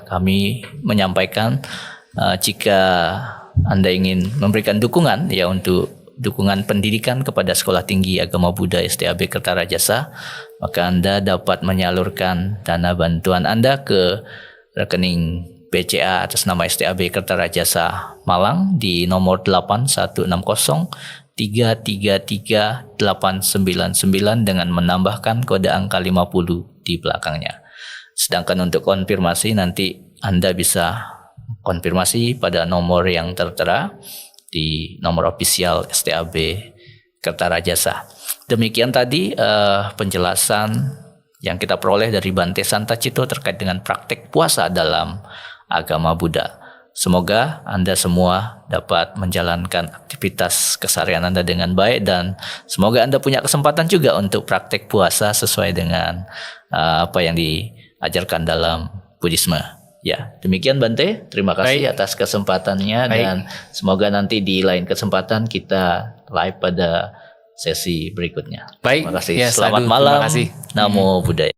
kami menyampaikan jika Anda ingin memberikan dukungan ya untuk dukungan pendidikan kepada Sekolah Tinggi Agama Buddha STAB Kertarajasa, maka Anda dapat menyalurkan dana bantuan Anda ke rekening BCA atas nama STAB Kertarajasa Malang di nomor 8160-333-899 dengan menambahkan kode angka 50 di belakangnya. Sedangkan untuk konfirmasi nanti Anda bisa konfirmasi pada nomor yang tertera di nomor ofisial STAB Kertarajasa. Demikian tadi penjelasan yang kita peroleh dari Bante Santacito terkait dengan praktek puasa dalam agama Buddha. Semoga Anda semua dapat menjalankan aktivitas keseharian Anda dengan baik, dan semoga Anda punya kesempatan juga untuk praktek puasa sesuai dengan apa yang diajarkan dalam Buddhisme. Ya, demikian Bante. Terima kasih atas kesempatannya, dan semoga nanti di lain kesempatan kita live pada sesi berikutnya. Baik. Terima kasih. Ya, Selamat terima malam. kasih. Namo Buddhaya.